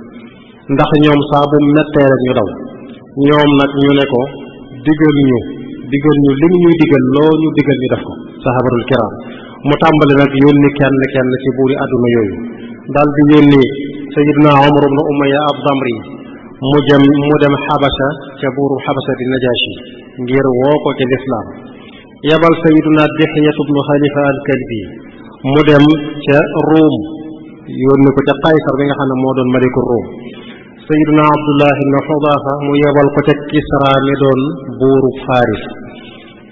ndax ñoom saa bu mettee rek ñu daw ñoom nag ñu ne ko digal ñu li ñuy digal loo ñu digal ñu def ko sahabatul kiram mu tàmbali nag yónni kenn ci buuri àdduna yooyu daal di yónni sayidna Umar ibn Umayya ad-Damri mu dem xabasa ca buuru xabasa di Najashi ngir woo ko ci lislaam yabal sayiduna Dihiyatu ibnu Xalifa al-Kalbi mu dem ca Ruum yónni ko ca Qaysar bi nga xam ne moo doon maliku Ruum sayiduna Abdullah ibnu Xudaafa mu yebal ko ca Kisra mi doon buuru Faris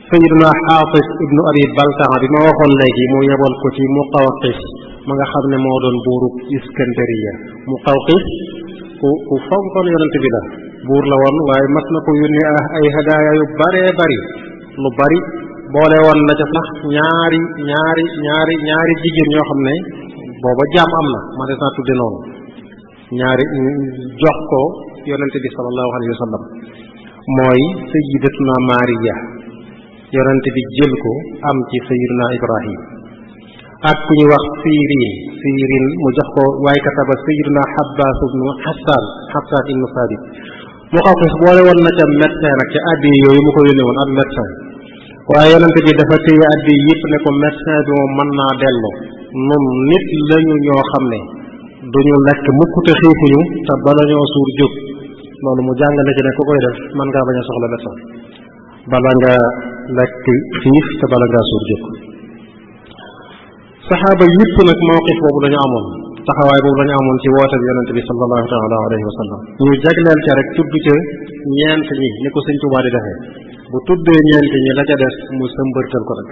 sayiduna Xaafis ibnu Abi Baltaa bi ma waxoon léegi mu yebal ko ci Muqawqis ma nga xam ne moo doon buuru Iskandariya Muqawqis ku fonkoon yonente bi la buur la woon waaye mat na ko yónni ay hadaaya yu baree bari lu bari boole woon na ca sax ñaari jigéen ñoo xam ne booba jaam am na ma des naa tudde noonu ñaari jox ko yonente bi sallallahu alayhi wa sallam mooy sayyidatuna Maariya yonente bi jël ko am ci sayyiduna Ibrahim ak ku ñuy wax Sirin mu jox ko waaye kataba sayyiduna Habbaas ibnu Hassan ibnu Saabit mu xaw ko boole woon na ca médecin nag ca addi yooyu mu ko yónnee woon ab médecin waaye yonente bi dafa téye addi yëpp ne ko médecin bi moom mën naa dellu nun nit lañu ñoo xam ne duñu lekk mukk te xiifuñu te bala ñoo suur jóg loolu mu jàngale ci ne ku koy def mën ngaa bañ a soxla médecin bala nga lekk xiif te bala ngaa suur jóg. saxaaba yëpp nag mawqif boobu la ñu amoon, taxawaay boobu la ñu amoon ci woote bi yonente bi sallallahu taala alayhi wa sallam. ñu jagleel ca rek tudd ca ñeent ñi ni ko sëñ Tuubaa di defee, bu tuddee ñeent ñi la ca des mu sëmbërtal ko rek.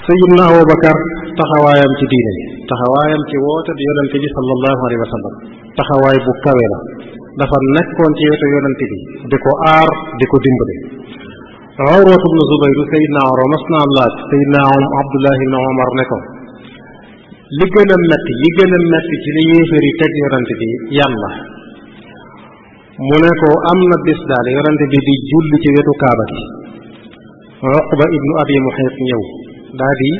Sayyidna Abubakar taxawaayam ci diine bi, taxawaayam ci woote bi yonente bi sallallahu alayhi wa sallam taxawaay bu kawe la. dafa nekkoon ci wetu yonente bi di ko aar di ko dimbale. Urwatu bnu Zubayr Sayyidna Urwa mas naa laaj Sayyidna Abdullah ibn Umar ne ko li gën a metti yi gën a metti ci li yéeféer yi teg yonente bi yàlla. mu ne ko am na bis daal yonente bi di julli ci wetu kaaba gi, Uqba ibnu Abi Muhayt ñëw daal di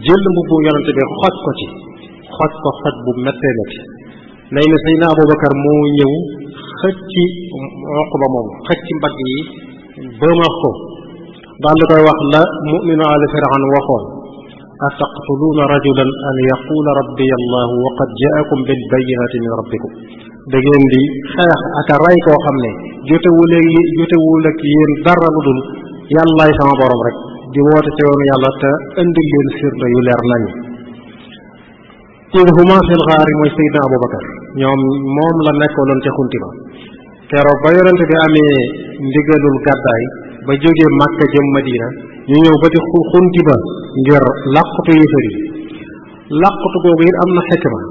jël mbubbu yonente bi xoj ko xoj bu méttee métti. nay ne Seydina Abubakar moo ñëw xëcc Uqba moom xëcc mbagg yi bëmax ko daal di koy wax la mu'minu ali Fir'awn waxoon ataqtuluuna rajulan an yaqula rabbiya allahu wa qad jaakum bil bayyinati min rabbikum. da ngeen di xeex ak a rey koo xam ne jotewul ak yéen dara lu dul yàllaay sama borom rek di woote ci yoonu yàlla te indil leen firnde yu leer nañ. id huma fil xaari mooy Seydina Abubakar ñoom moom la nekkoloon ca xunti ba keroog ba yonente bi amee ndigalul gàddaay ba jógee Màkka jëm Madina ñu ñëw ba ci xunti ba ngir làqutu yéefar yi. làqutu googu it am na xikma,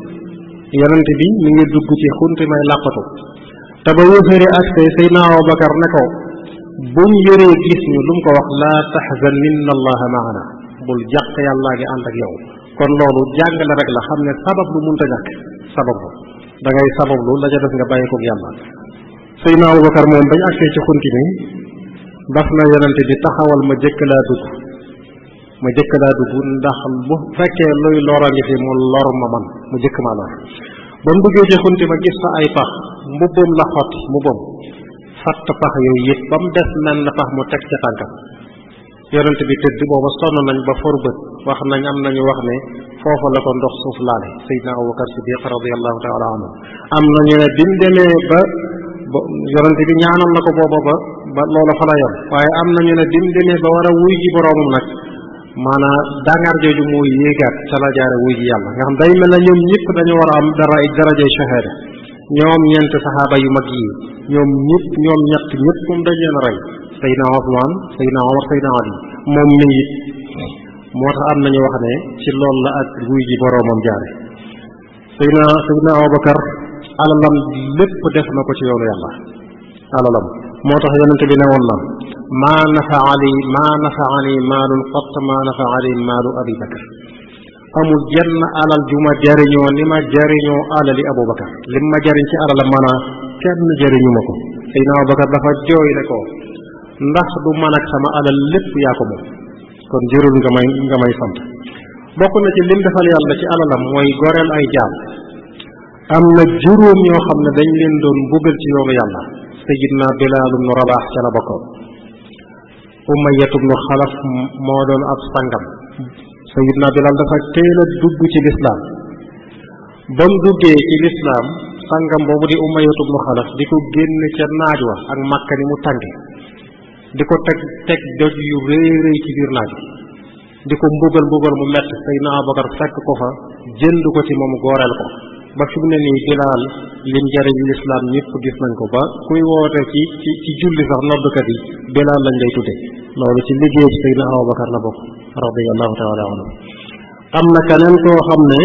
yonente bi mi ngi dugg ci xunti may làqutu te ba yéefar yi ak Seydina Abubakar ne ko buñ yëree gis ñu lu mu ko wax laa taxzan inna allaha maana, bul jàq yàllaa ngi ànd ak yow. kon loolu jàngale rek la xam ne sabab lu munta ñàkk sabablu da ngay sabablu la ca def nga bàyyi koog yàlla. Seydina Abubakar moom bañ agsee ci xunti mi daf na yonente bi taxawal ma jëkk laa dugg ndax bu fekkee luy lora ngi fi mu lor ma man mu jëkk maa lor. ba mu duggee ci xunti ma gis fa ay pax mbubbam la xotti mbubbam fatt pax yooyu yëpp ba mu des mel na pax mu teg ca tànkam. yonente bi tëdd booba sonn nañ ba for bët wax nañ am nañu wax ne foofa la ko ndox suuf laale Seydina Abubakar Siddiq radiyallahu taala anhu. am nañu ne bi mu demee ba yonente bi ñaanal na ko booba ba loola fa la yem, waaye am nañu ne bi mu demee ba war a wuy ji boroomam nag maanaam dangar jooju mooy yéegaat ca la jaare wuy ji yàlla nga xam day mel na ñoom ñëpp dañu war a am darajay shahada. ñoom ñeent saxaaba yu mag yi ñoom ñett ñëpp moom dañ leen a rey, Seydina Usmaan Seydina Omar Seydina Ali moom mi ngi moo tax am nañu wax ne ci loolu la ak wuy ji boroomam jaare. Seydina Abubakar alalam lépp def na ko ci yoonu yàlla, alalam moo tax yonente bi ne woon na maa nafaani maalun qat maa nafaani maalu Abi Bakar. amul jenn alal ju ma jariñoo ni ma jariñoo alali Abubakar, lim ma jariñ ci alalam maanaam kenn jariñu ma ko. Seydina Abubakar dafa jooy ne ko ndax du man ak sama alal lépp yaa ko moom, kon jërul nga may sant. bokk na ci lim defal yàlla ci alalam mooy goreel ay jaam. am na juróom ñoo xam ne dañ leen doon mbugal ci yoonu yàlla. Sayyidna Bilaal ibnu Rabaah ca la bokkoon. Umayyatu ibnu Xalaf moo doon ab sangam. Sayyidna Bilaal dafa teel a dugg ci lislaam. ba mu duggee ci lislaam sangam boobu di Umayyatu ibnu Xalaf di ko génn ca naaj wa ak Makka ni mu tànge di ko teg doj yu rëy rëy ci biir naaj di ko mbugal mu metti. Seydina Abubakar fekk ko fa jënd ko ci moom gooreel ko ba fi mu ne nii Bilaal lim jariñ lislaam ñëpp gis nañ ko ba kuy woote ci julli sax noddukat yi Bilaal lañ lay tudde. loolu ci liggéey ci Seydina Abubakar la bokk radiyallahu taala anhu. am na keneen koo xam ne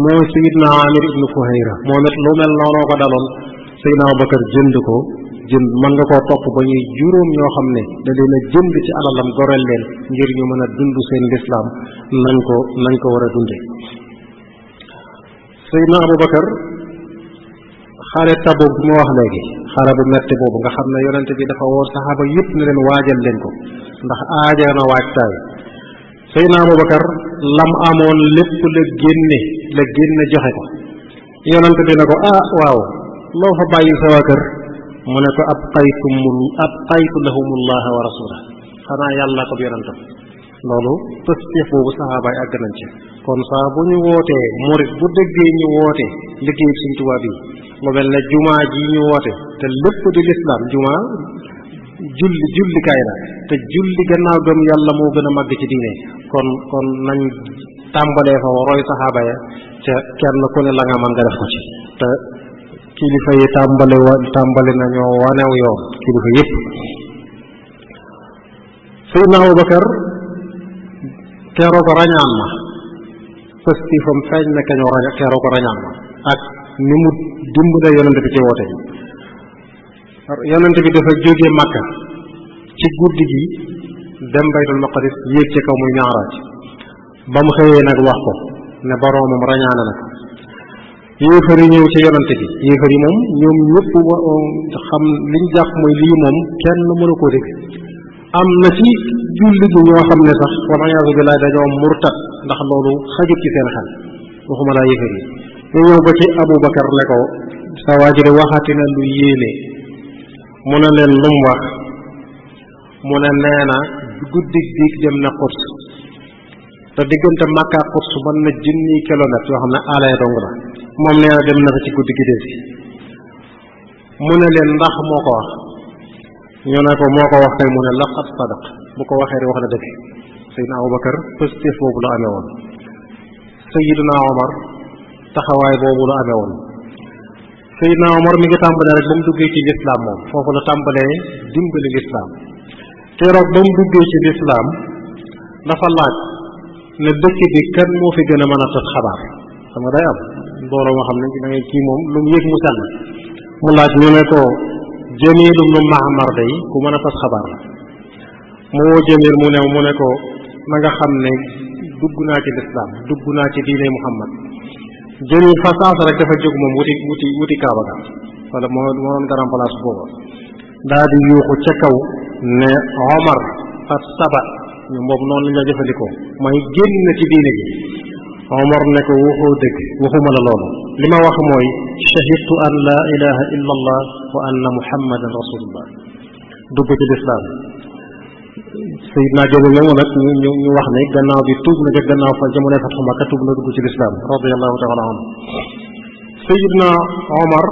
mooy Seydina Amir ibnu Fuhayra moom it lu mel noonoo ko daloon. Seydina Abubakar jënd mën nga koo topp ba ñuy juróom ñoo xam ne da leen a jënd ci alalam goreel leen ngir ñu mën a dund seen lislaam nañ ko war a dunde. Seydina Abubakar xare Tabuk bi ma wax léegi xare bu metti boobu nga xam ne yonente bi dafa woo saxaaba yëpp ne leen waajal leen ko ndax aaja na waajtaay. Seydina Abubakar lam amoon lépp la génne joxe ko. yonente bi ne ko waaw loo fa bàyyi sa waa kër mu ne ko abqaytu lahumullaha wa rasulah, xanaa yàlla ko yonentam. loolu pëstéef boobu saxaabaay àgg nañ ci. kon saa bu ñu wootee murit bu dëggee ñu woote liggéey Sëriñ Tuubaa bi mu mel ne jumaa ji ñu woote te lépp di lislaam jumaa jullikaay la te julli gannaaw gëm yàlla moo gën a màgg ci diine kon nañ tàmbalee fa roy saxaaba ya ca kenn ku ne la nga mën nga def ko ci te kilifa yi tàmbali nañoo wanew yoon kilifa yépp Seydina Abubakar keroog rañaan ma pëstifam feeñ na keroog rañaan ma ak ni mu dimbale yonent bi ci woote yonent bi dafa jóge Makka ci guddi gi dem Baytul Maqdis yéeg ci kaw muy Mi'raaj ba mu xëyee nag wax ko ne boroomam rañaane nag yéefar yi ñëw ci yonent bi yéefar yi moom ñoom ñëpp xam liñ jàpp mooy lii moom kenn mënu koo dégg am na ci jullit ñi ñoo xam ne sax wala iyaazu billaah dañoo murtad ndax loolu xajut ci seen xel waxuma laa yéefar yi ñu ñëw ba ci Abubakar ne ko sa waajur waxati na lu yéene mu ne leen lu mu wax mu ne nee na guddi diig dem na Quds te diggante Makka ak Quds mën na junni kilomètres yoo xam ne alee dong la moom nee na dem na fa ci guddi gi desi mu ne leen ndax moo ko wax ñu ne ko moo ko wax kay mu ne laqad sadaq bu ko waxee rek wax na dëgg Seydina Abubakar positif boobu la amee woon Seydina Omar taxawaay boobu la amee woon Seydina Omar mi ngi tàmbalee rek ba mu duggee ci lislaam moom foofu la tàmbalee dimbali lislaam keroog ba mu duggee ci lislaam dafa laaj ne dëkk bi kan moo fi gën a mën a tas xabaar xam nga day am mbooloo moo xam ne da ngay kii moom lu mu yëg mu sell mu laaj ñu ne ko Jamil ibnu Ma'mar day ku mën a tas xabaar la mu woo Jamil mu ne ko na nga xam ne dugg naa ci lislaam dugg naa ci diine Muhammad Jamil fa saasa rek dafa jóg moom wuti Kaaba ga wala moo doon garam place booba daa di yuuxu ca kaw ne Omar qad saba ñu boobu noonu lañ la jëfandikoo mooy génn na ci diine gi Omar ne ko waxoo dëgg waxuma la loolu li ma wax mooy shahidtu an la ilaha illa allah wa anna muhammadan rasulullah dugg ci lislaam Seydina Jamil moomu nag ñu wax ne gannaaw bi tuub na ca gannaaw fa jamono Fathu Makka tuub na dugg ci lislaam radiyallahu taala anhu Seydina Omar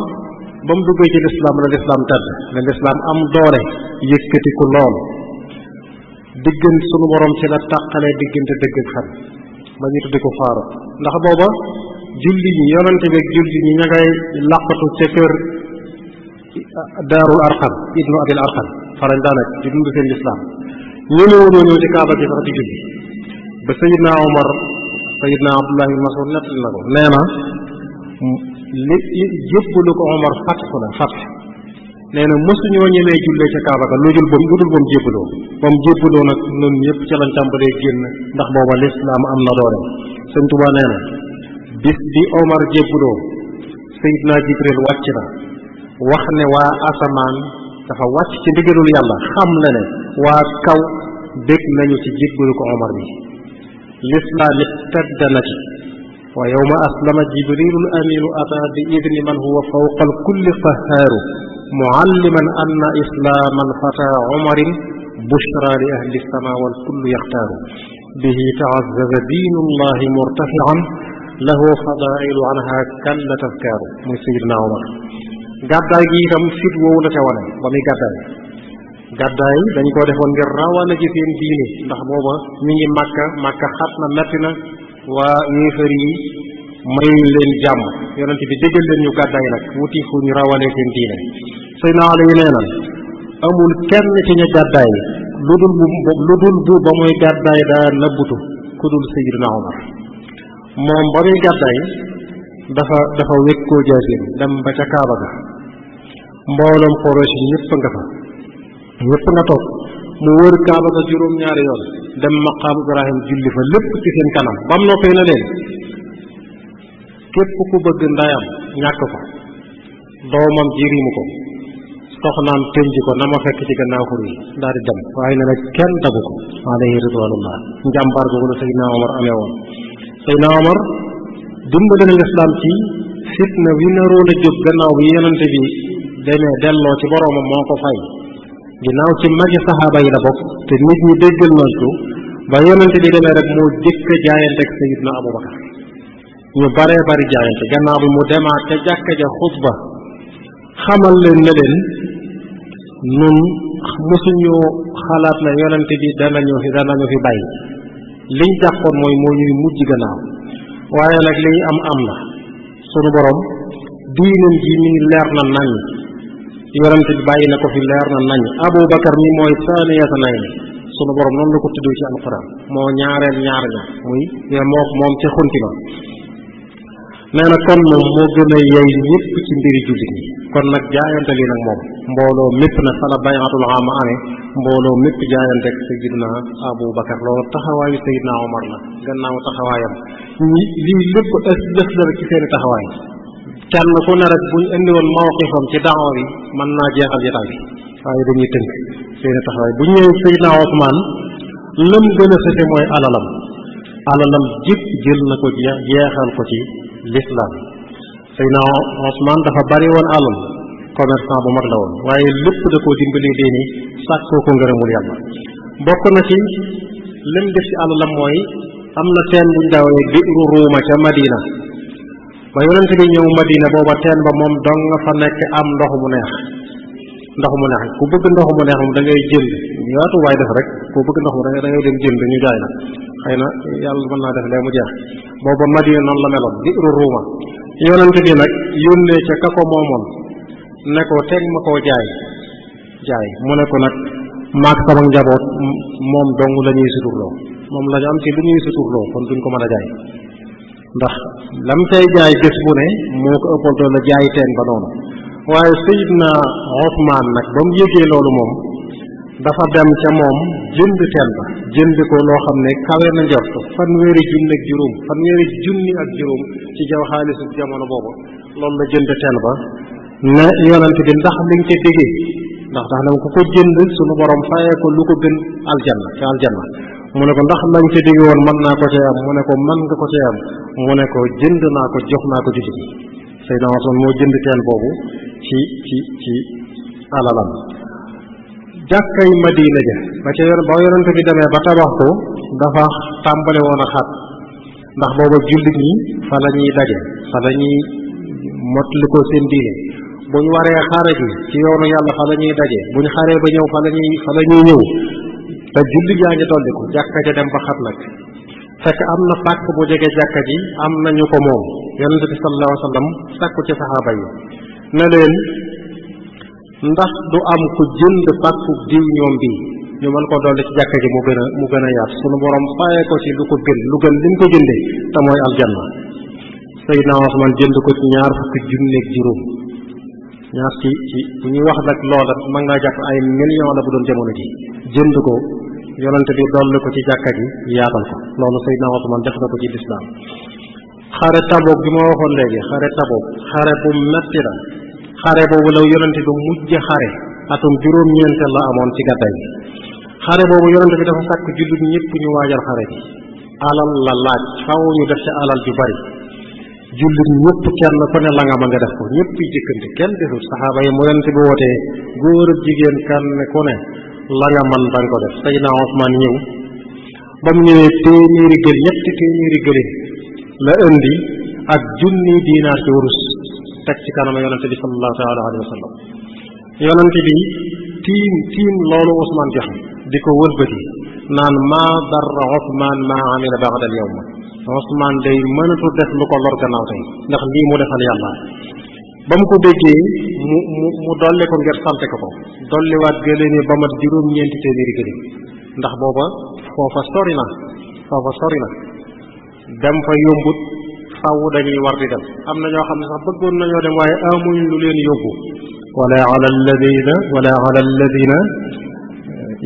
ba mu duggee ci lislaam la lislaam tedd la lislaam am doole yëkkatiku lool diggante sunu borom ci la tàqalee diggante dëgg ak fen ba ñu tuddi ko faaru ndax booba julli ñi yonante beeg julli ñi ña ngay làqatu ca kër daarul arqam ibnu abil arqam farañ daanaka di dund seen lislaam ñëwoo ñëw ci kaaba gi sax di julli ba sayidna omar sayidna abdullah ibn mas'ud nettali na ko nee na li jébbalu ko omar fatxu la fatx nee na mësuñoo ñemee jullee ca kaaba ga lu dul ba mu jébbaloo nag ñun ñëpp ca lañ tàmbalee génn ndax booba lislaam am na doole sëñ Tuubaa nee na bis bi omar jébbaloo sayidna jibril wàcc na wax ne waa asamaan dafa wàcc ci ndigalul yàlla xam la ne waa kaw bég nañu ci jébbalu ko omar bi lislaam it tedd na ci wa yawma aslama jibrilul aminu ata bi idni man huwa fawqa al kulli qahaaru mualliman anna islaaman fata omarin bushra li ahli sama wal kullu yaxtaaru bihi taazzaza diinullahi murtafian lahu fadailu anha kalla tazkaaru muy sayidna omar gàddaay gi itam fit woowu la ca wane ba muy gàddaay dañ ko defoon ngir rawale ci seen diine ndax booba ñu ngi màkka xat na metti na waa yéefar yi mayuñ leen jàmm yonent bi déggal leen ñu gàddaay nag wuti fu ñu rawalee seen diine Seydina Ali nee na amul kenn ci ñu gàddaay lu dul bu ba muy gàddaay daa nëbbutu ku dul Seydina Omar moom ba muy gàddaay dafa wékkoo jaasim dem ba ca Kaaba ga mbooloom Quraysh ñëpp nga toog mu wër Kaaba ga juróom-ñaari yoon dem maqaam Ibrahim julli fa lépp ci seen kanam ba mu noppee na leen képp ku bëgg ndayam ñàkk ko doomam jirimu ko soxnaam tënji ko na ma fekk ci gannaaw xur yi daal di dem waaye ne nag kenn dagu ko alayhi ridwanullah njàmbaar googu la Seydina Omar amee woon Seydina Omar dimbali na lislaam ci fitna wi naroon a jóg gannaaw bi yonente bi demee delloo ci boroomam moo ko fay ginnaaw ci magi saxaaba yi la bokk te nit ñi déggal nañ ko ba yonente bi demee rek moo jëkk jaayante ak Seydina Abubakar ñu baree bari jaayante gannaaw bi mu demaat ca jàkka ja xutba xamal leen ne leen nun mosuñu xalaat na yonente bi danañu fi bàyyi liñ jàppoon mooy moo ñuy mujj gannaaw waaye nag liy am la sunu borom diinam ji mi ngi leer na nañ yonente bi bàyyi na ko fi leer na nañ Abu Bakar mi mooy saaniyata nay sunu borom noonu la ko tuddee ci alquran moo ñaareel ñaar ña muy moom ca xunti ma nee na kon moom moo gën a yey ñëpp ci mbiri jullit ñi kon nag jaayante li nag moom mbooloo mépp nag fala bayatul ama amee mbooloo mépp jaayante ak sayidna Abu Bakar loolu taxawaayu sayidna Omar la gannaaw taxawaayam lii lépp def la rek ci seeni taxawaay kenn ku ne rek buñ indi woon mawqifam ci daawa bi mën naa jeexal jotaay bi waaye dañuy tënk seeni taxawaay bu ñëwee sayidna Ousmane lam gën a fete mooy alalam jëpp jël na ko jeexal ko ci l'islam sayidna Ousmane dafa bari woon alal commerçant bu mag la woon waaye lépp da koo dimbali diini sàkkoo ko ngërëmul yàlla bokk na ci lim def ci alalam mooy am na teen buñ daawee biiru ruuma ca Madina ba yonente bi ñëw Madina booba teen ba moom dong nga fa nekk am ndox mu neex ku bëgg ndox mu neex moom da ngay jënd yaatu waay def rek ku bëgg ndox mu da ngay dem jënd ñu jaay la xëy na yàlla mën naa def lee mu jeex booba Madina noonu la meloon biiru ruuma yonente bi nag yónnee ca ka ko moomoon ne ko teg ma koo jaay mu ne ko nag maag sama njaboot moom dong la ñuy suturloo moom la ñu am ci lu ñuy suturloo kon duñ ko mën a jaay ndax lam cay jaay bés bu ne moo ko ëppal doon la jaay teen ba noonu waaye Seydina Ousmane nag ba mu yégee loolu moom dafa dem ca moom jënd teen ba jënd ko loo xam ne kawe na njort fanweeri junni ak juróom ci jaw xaalisu jamono boobu loolu la jënd teen ba ne yonent bi ndax li nga ca déggee ndax dama ko jënd sunu borom fayee ko lu ko gën aljanna mu ne ko ndax lañ ca déggee woon mën naa ko cee am mu ne ko mën nga ko cee am mu ne ko jënd naa ko jox naa ko jullit yi Seydina Ousmane moo jënd teen boobu ci alalam jàkkay Madina ja ba yonent bi demee ba tabax ko dafa tàmbale woon a xat ndax booba jullit ñi fa la ñuy daje fa la ñuy mottali ko seen diine bu ñu waree xare ji ci yoonu yàlla fa la ñuy daje bu ñu xaree ba ñëw fa la ñuy ñëw te jullit yaa ngi dolli ko jàkka ja dem ba xat nag fekk am na pàkk bu jege jàkka ji am nañu ko moom yonente bi sallallahu alayhi wa sallam sàkku ci saxaaba yi ne leen ndax du am ku jënd pàkku diw ñoom bii ñu mën ko dolli ci jàkka ji mu gën a yaatu sunu borom fayee ko ci lu gën li mu ko jëndee te mooy aljanna Seydina Ousmane jënd ko ci ñaar fukki junneeg juróom ñaar ci bu ñuy wax nag loola mën ngaa jàpp ay million la bu doon jamono ji jënd ko yonente bi dolli ko ci jàkka ji yaatal ko loolu Seydina Ousmane def na ko ci lislaam xare Tabuk bi ma waxoon léegi xare Tabuk xare bu metti la xare boobu la yonente bi mujj xare atum juróom-ñeenteel la amoon ci gàddaay bi xare boobu yonente bi dafa sàkk jullit ñëpp ñu waajal xare bi alal la laaj faw ñu def ci alal ju bari jullit ñëpp kenn ku ne la nga ma nga def ko ñëpp yi jëkkante kenn defut saxaaba yi mu yonente bi wootee góor ak jigéen kan ne ku ne la nga man danga ko def Seydina Ousmane ñëw ba mu ñëwee ñetti téeméeri gëléem la indi ak junni diinaar ci wurus teg ci kanam yonente bi sallallahu taala alayhi wa sallam yonente bi tiim loolu Ousmane joxe di ko wëlbati naan maa darra Ousmane maa amila ba'da al yawma Ousmane day mënatu def lu ko lor gannaaw tey ndax lii mu defal yàlla ba mu ko déggee mu dolli ko ngir sante ko dolliwaat gëléem yi ba mat juróom-ñeenti téeméeri gëléem ndax booba foofa sori na dem fa yombut faw dañuy war di dem am na ñoo xam ne sax bëggoon nañoo dem waaye amuñ lu leen yóbbu wala ala alladina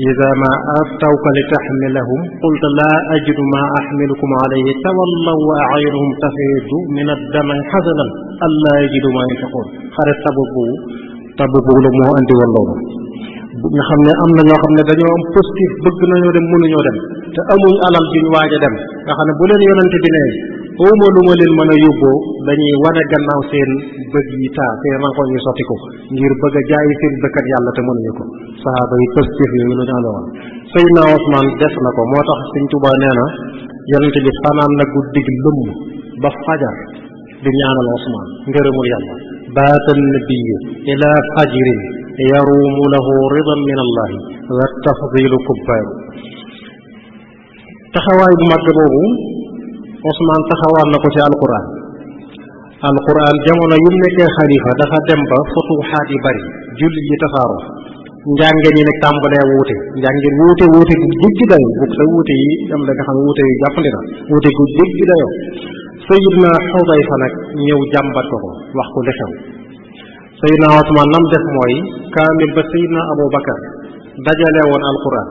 ida ma aftawka li taxmilahum qulta laa ajidu ma axmilukum alayhi tawallaw wa ayunuhum tafiidu min addamai xasanan allaa yajidu ma yunfiquun xare Tabuk boobu la moo andi woon loolu nga xam ne am na ñoo xam ne dañoo am positif bëgg nañoo dem mënuñoo dem te amuñ alal juñ waaj a dem nga xam ne bu leen yonente bi ne awma lu ma leen mën a yóbboo dañuy wane gannaaw seen bëgg yi seen rankoñ yi sotti ko ngir bëgg a jaayi seen dëkkat yàlla te mënuñu ko sahaaba yi positif yooyu la ñu ànd woon Seydina Ousmane def na ko moo tax Sëñ Tuubaa nee na yonente bi fanaan na guddi gi lëmm ba fajar di ñaanal Ousmane ngërëmul yàlla baata nabiyu ila fajrin yaruumu lahu ridan min allahi wa tafdilu kubbaaru taxawaay bu màgg boobu Usmaan taxawaan na ko ci alquran jamono yu nekkee xalifa dafa dem ba futuxaat yi bari jullit yi tasaaroo njàngeen yi nag tàmbalee wuute gu jéggi dayo bukk sa wuute yi am la nga xam ne wuute yu jàppandi na wuute gu jéggi dayo Sayyidna Xudayfa nag ñëw jàmbat ko wax ko li xew Sayyidna Usmaan nam def mooy kaamil ba Sayyidna Abu Bakar dajale woon alquran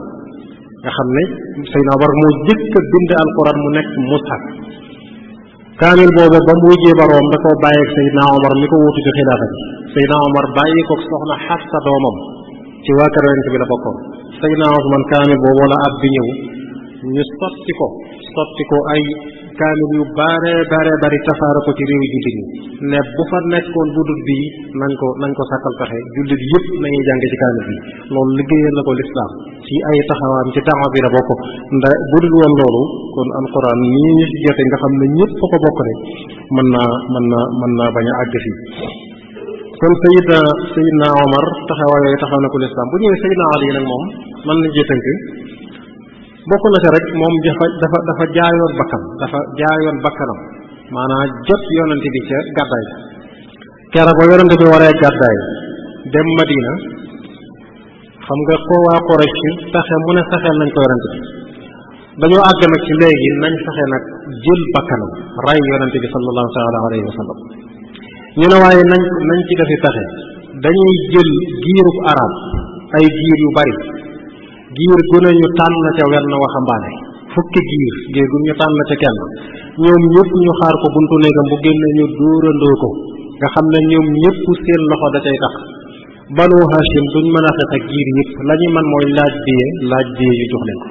nga xam ne Sayyidna Abu Bakar moo jëkk a bind alquran mu nekk mushaf kaamil boobu ba mu wujjee baroom da koo bàyyeeg Seydina Omar mi ko wuutu ci xilaafa bi Seydina Omar bàyyi ko soxna Xafsa doomam ci waa kër Yonent bi la bokkoon Seydina Usmaan kaamil boobu la ab bi ñëw ñu sotti ko ay kaamil yu bare bari tasaare ko ci réew yi jullit ñi ne bu fa nekkoon bu dul bii nañ ko sàkkal pexe jullit yëpp nañuy jàng ci kaamil bi loolu liggéeyal na ko lislaam ci ay taxawaam ci taxaw bi la bokk bu dul woon loolu kon alquran nii ñu ci jote nga xam ne ñëpp fa ko bokk rek mën naa bañ a àgg fii kon Sayyidna Omar taxawaay yooyu taxaw na ko lislaam bu ñëwee Sayyidna Ali nag moom mën nañ cee tënk bokk na ca rek moom dafa jaayoon bakkanam maanaam jot yonante bi ca gàddaay keroog ba yonante bi waree gàddaay dem Madina xam nga ko waa Quraysh fexe mu ne fexeel nañ ko yonante bi dañoo àgg nag ci léegi nañ fexe nag jël bakkanam ray yonante bi sallallahu taala alayhi wa sallam ñu ne waaye nañ ci defi fexe dañuy jël giirub arab ay giir yu bari giir gu ne ñu tànn ca wenn waxambaane fukki giir gu ñu tànn ca kenn ñoom ñëpp ñu xaar ko buntu néegam bu génne ñu dóorandoo ko nga xam ne ñoom ñëpp seen loxo da cay tax Banu Hashim duñ mën a xeex ak giir yëpp la ñu man mooy laaj biye yu jox leen ko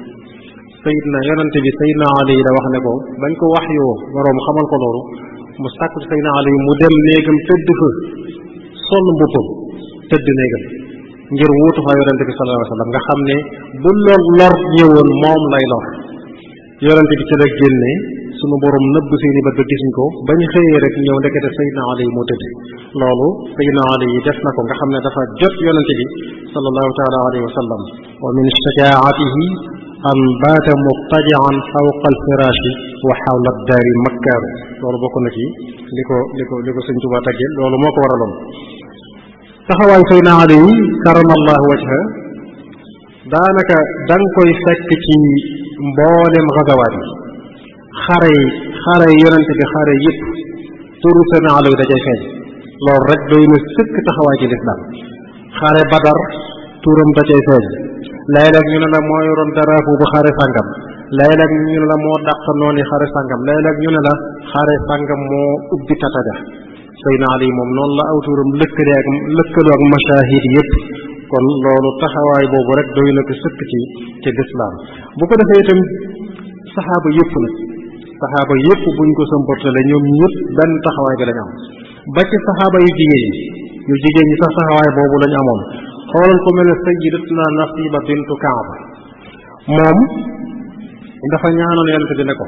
Sayyidna yonante bi Sayyidna Ali da wax ne ko bañ ko wax yoo boroom xamal ko loolu mu sàkku ci Sayyidna Ali mu dem néegam tëdd fa sol mbubbam tëdd néegam ngir wuutu fa yonente bi sallallahu alayhi wa sallam nga xam ne bu lor ñëwoon moom lay lor yonente bi ci la génne sunu borom nëbb seeni bët ba gisuñ ko bañ xëyee rek ñëw ndekete Sayyidna Ali moo tëdd loolu Sayyidna Ali yi def na ko nga xam ne dafa jot yonente bi sallallahu taala alayhi wa sallam wa min shajaatihi an baata muttajian fawqa alfiraashi wa xawla daari makkaaru loolu bokk na ci li ko sëñ Tuubaa tagge loolu moo ko waraloon taxawaay Sayyidna Ali karamallahu wajha daanaka da nga koy fekk ci mboolem gazawaat yi xare yonente bi xare yëpp turu Sayyidna Ali da cay feeñ loolu rek doy na sëkk taxawaay ci lislaam xare Badar turam da cay feeñ léeg-léeg ñu ne la moo yoroon drapeau bu xare sàngam léeg-léeg ñu ne la moo dàq noonu xare sàngam léeg-léeg ñu ne la xare sàngam moo ubbi tataga Sayyidna Ali moom noonu la aw turam lëkkaloo ak mashahid yëpp kon loolu taxawaay boobu rek doy na ko sëkk ci lislaam bu ko defee itam saxaaba yëpp buñ ko sëmportale ñoom ñëpp benn taxawaay bi lañ am ba ci saxaaba yu jigéen ñi sax taxawaay boobu lañ amoon xoolal ko mel ne sayyidatuna Nasiba bintu Kaab moom dafa ñaanoon yonent bi ne ko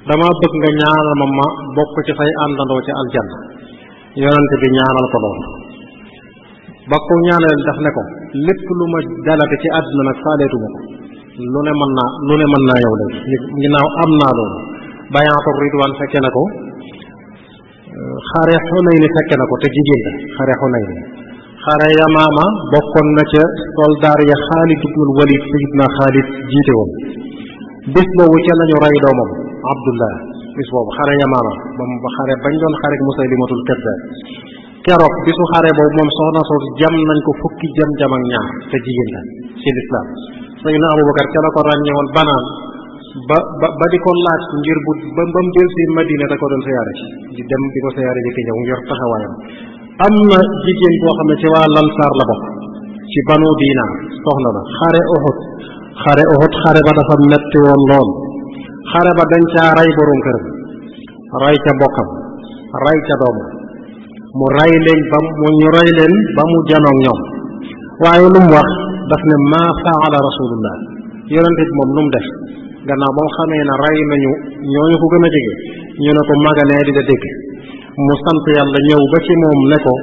dama bëgg nga ñaanal ma bokk ci say àndandoo ci aljanna yonent bi ñaanal ko loolu ba ko ñaanal daf ne ko lépp lu ma dalate ci àdduna nag faaleetuma ko lu ne mën naa yow léegi ginnaaw am naa loolu bayaatu ridwaan fekke na ko xare Xunayn fekke na ko te jigéen la xare Xunayn xare Yamaama bokkoon na ca soldaar ya Xaalid ibnul Walid Sayyidna Xaalid jiite woon bis boobu ca lañu rey doomam Abdullah bis boobu xare Yamaama ba xare bañ doon xare Musaylimatul Kaddaab keroog bisu xare boobu moom soxna soosu jam nañ ko fukki jam ak ñaar te jigéen la ci lislaam Sayyidna Abubakar ca la ko ràññewoon banaan ba di ko laaj ngir ba mu del si Madina da ko doon siyaare di dem di ko siyaare ji ki ñëw ngir taxawaayam am na jigéen boo xam ne ci waa Lansaar la bokk ci Banu Diinaar soxna la xare Uhud xare ba dafa metti woon lool xare ba dañ caa rey boroom këram rey ca mbokkam rey ca doomam mu rey leen ba mu janoog ñoom waaye lu mu wax daf ne maa faala rasulullah yonente bi moom lu mu def gannaaw ba mu xamee ne rey nañu ñooñu ko gën a jege ñu ne ko maganee di da dégg mu sant yàlla ñëw ba ci moom ne ko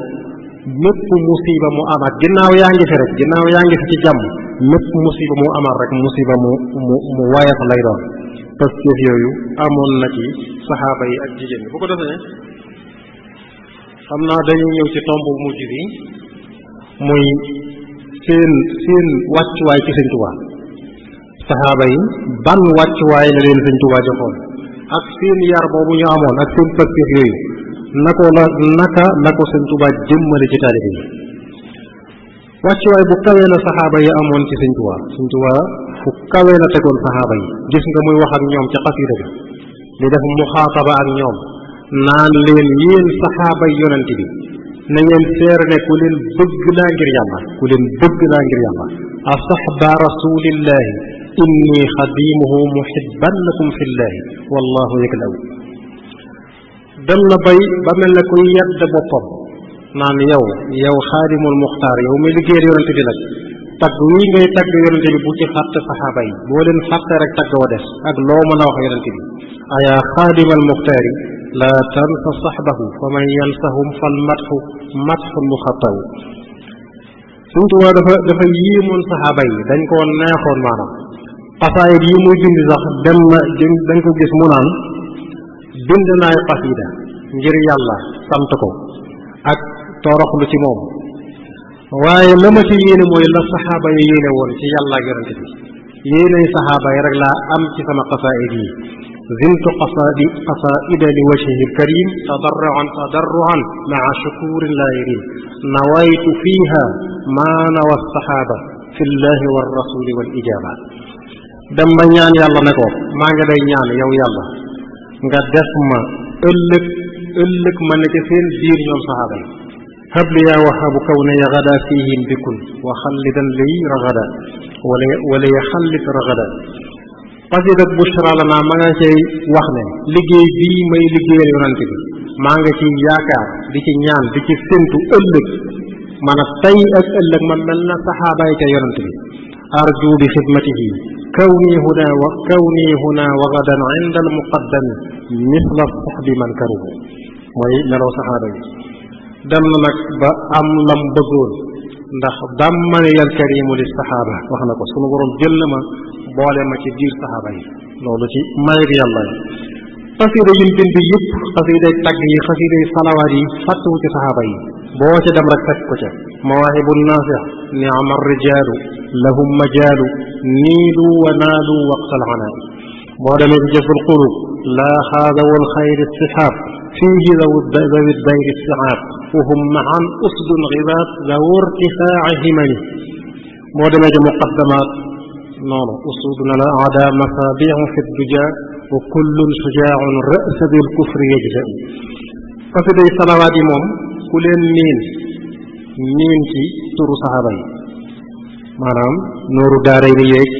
mépp musiba mu amaat ginnaaw yaa ngi fi rek ginnaaw yaa ngi fi ci jàmm mépp musiba mu amaat rek musiba mu wayaf lay doon parce que yooyu amoon na ci saxaaba yi ak jigéen ñi bu ko defee xam naa dañuy ñëw ci tomb bu mujj bi muy seen wàccuwaay ci Sëñ Tuubaa saxaaba yi ban wàccuwaay la leen Sëñ Tuubaa joxoon ak seen yar boobu ñu amoon ak seen pëstéef yooyu naka la ko Sëñ Tuubaa jëmmale ci taalibe yi wàccuwaay bu kawee la saxaaba yi amoon ci Sëñ Tuubaa Sëñ Tuubaa fu kawee la tegoon saxaaba yi gis nga muy wax ak ñoom ci xasida bi di def muxaataba ak ñoom naan leen yéen saxaaba yi yonent bi na ngeen seere ne ku leen bëgg laa ngir yàlla ku leen bëgg laa ngir yàlla asaxba rasulillahi inni xadimuhu muhibban lakum fillahi wallahu yaklaw dem na bay ba mel ne kuy yedd boppam naan yow xaadimul muxtaar yow mi liggéeyal yonente bi nag tagg wii ngay tagg yonente bi bu ci fàtte saxaaba yi boo leen fàtte rek tagg wa des ak loo mën a wax yonente bi ayaa xaadimal muxtaari laa tansa saxbahu fa man yansahum fal matxun muxattaw Sëñ Tuubaa dafa yéemoon saxaaba yi dañ koo neexoon maanaam xasaayid yi muy bind sax dañ ko gis mu naan bind naay xasida ngir yàlla sant ko ak toroxlu ci moom waaye la ma ci yéene mooy la saxaaba yi yéene woon ci yàlla ak yonente bi yéenay saxaaba yi rek laa am ci sama xasaayid yi zintu qasaida li wajhihi alkarim tadarruan maa shukurin la yarim nawaytu fiha ma nawa saxaaba fi llahi wa rasuli wal ijaba dem ba ñaan yàlla ne ko maa ngi lay ñaan yow yàlla nga def ma ëllëg ma ne ca seen biir ñoom saxaaba yi habli yaa wahabu kaw ne ya gada fihim bikun wa xallidan liy ragada wala ya xallit ragada xasida bushra lana ma nga cay wax ne liggéey bii may liggéeyal yonante bi maa nga ci yaakaar di ci ñaan di ci séntu ëllëg maanaam tey ak ëllëg ma mel na saxaaba yi ca yonante bi arju bi xidmatihi kawni huna wa gadan inda al muqaddami misla saxbi man karuhu mooy meloo saxaaba yi dem na nag ba am lam bëggoon ndax dammaniyal karimu li saxaaba wax na ko sunu borom jël na ma boole ma ci biir saxaaba yi loolu ci mayit yàlla yi xasida yi bind yëpp xasiday tagg yi xasiday salawaat yi fàttewu ci saxaaba yi boo ca dem rek fekk ko ca mawaahibu naafi ni'ma rijaalu lahum majaalu niilu wa naalu waqtal anaa boo demee ci jëful qulub laa xaadawul xayri sixaab fiihi dawi dayri siaab wahum maan usdun gibaat daw irtifaaci himani boo demee ci muqaddamaat noonu usuduna la aada masaabiu fi duja wa kullun sujaacun ra'sa bil kufri yajza xasiday salawaat yi moom ku leen miin ci turu saxaaba yi maanaam nooru daaray ni yeeg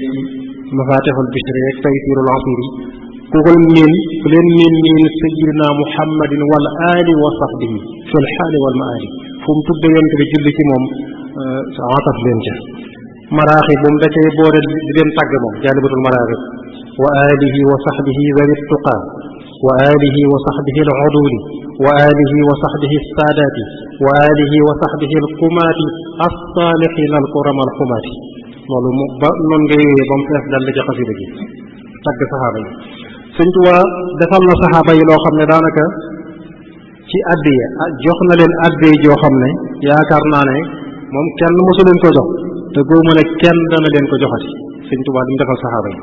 mafatixul bishri yeeg taysirul asiri ku leen miin sayyidina muhammadin wal aali wa sahbihi fil xaali wal maali fu mu tudde yonent bi julli ci moom ataf leen ca maraaxi moom da cay boole di leen tàgg moom jaalibatul maraaxi wa alihi wa sahbihi zawi tuqa wa alihi wa sahbihi al uduli wa alihi wa sahbihi saadaati wa alihi wa sahbihi al qumaati as-saalihiina al kurama al xumaati loolu mu ba noonu nga yooyee ba mu fees dal ci xasida gi tagg saxaaba yi Sëñ Tuubaa defal na saxaaba yi loo xam ne daanaka ci addiya jox na leen addiya joo xam ne yaakaar naa ne moom kenn mosu leen ko jox te góobu ne kenn dana leen ko joxati Sëñ Tuubaa li mu defal saxaaba yi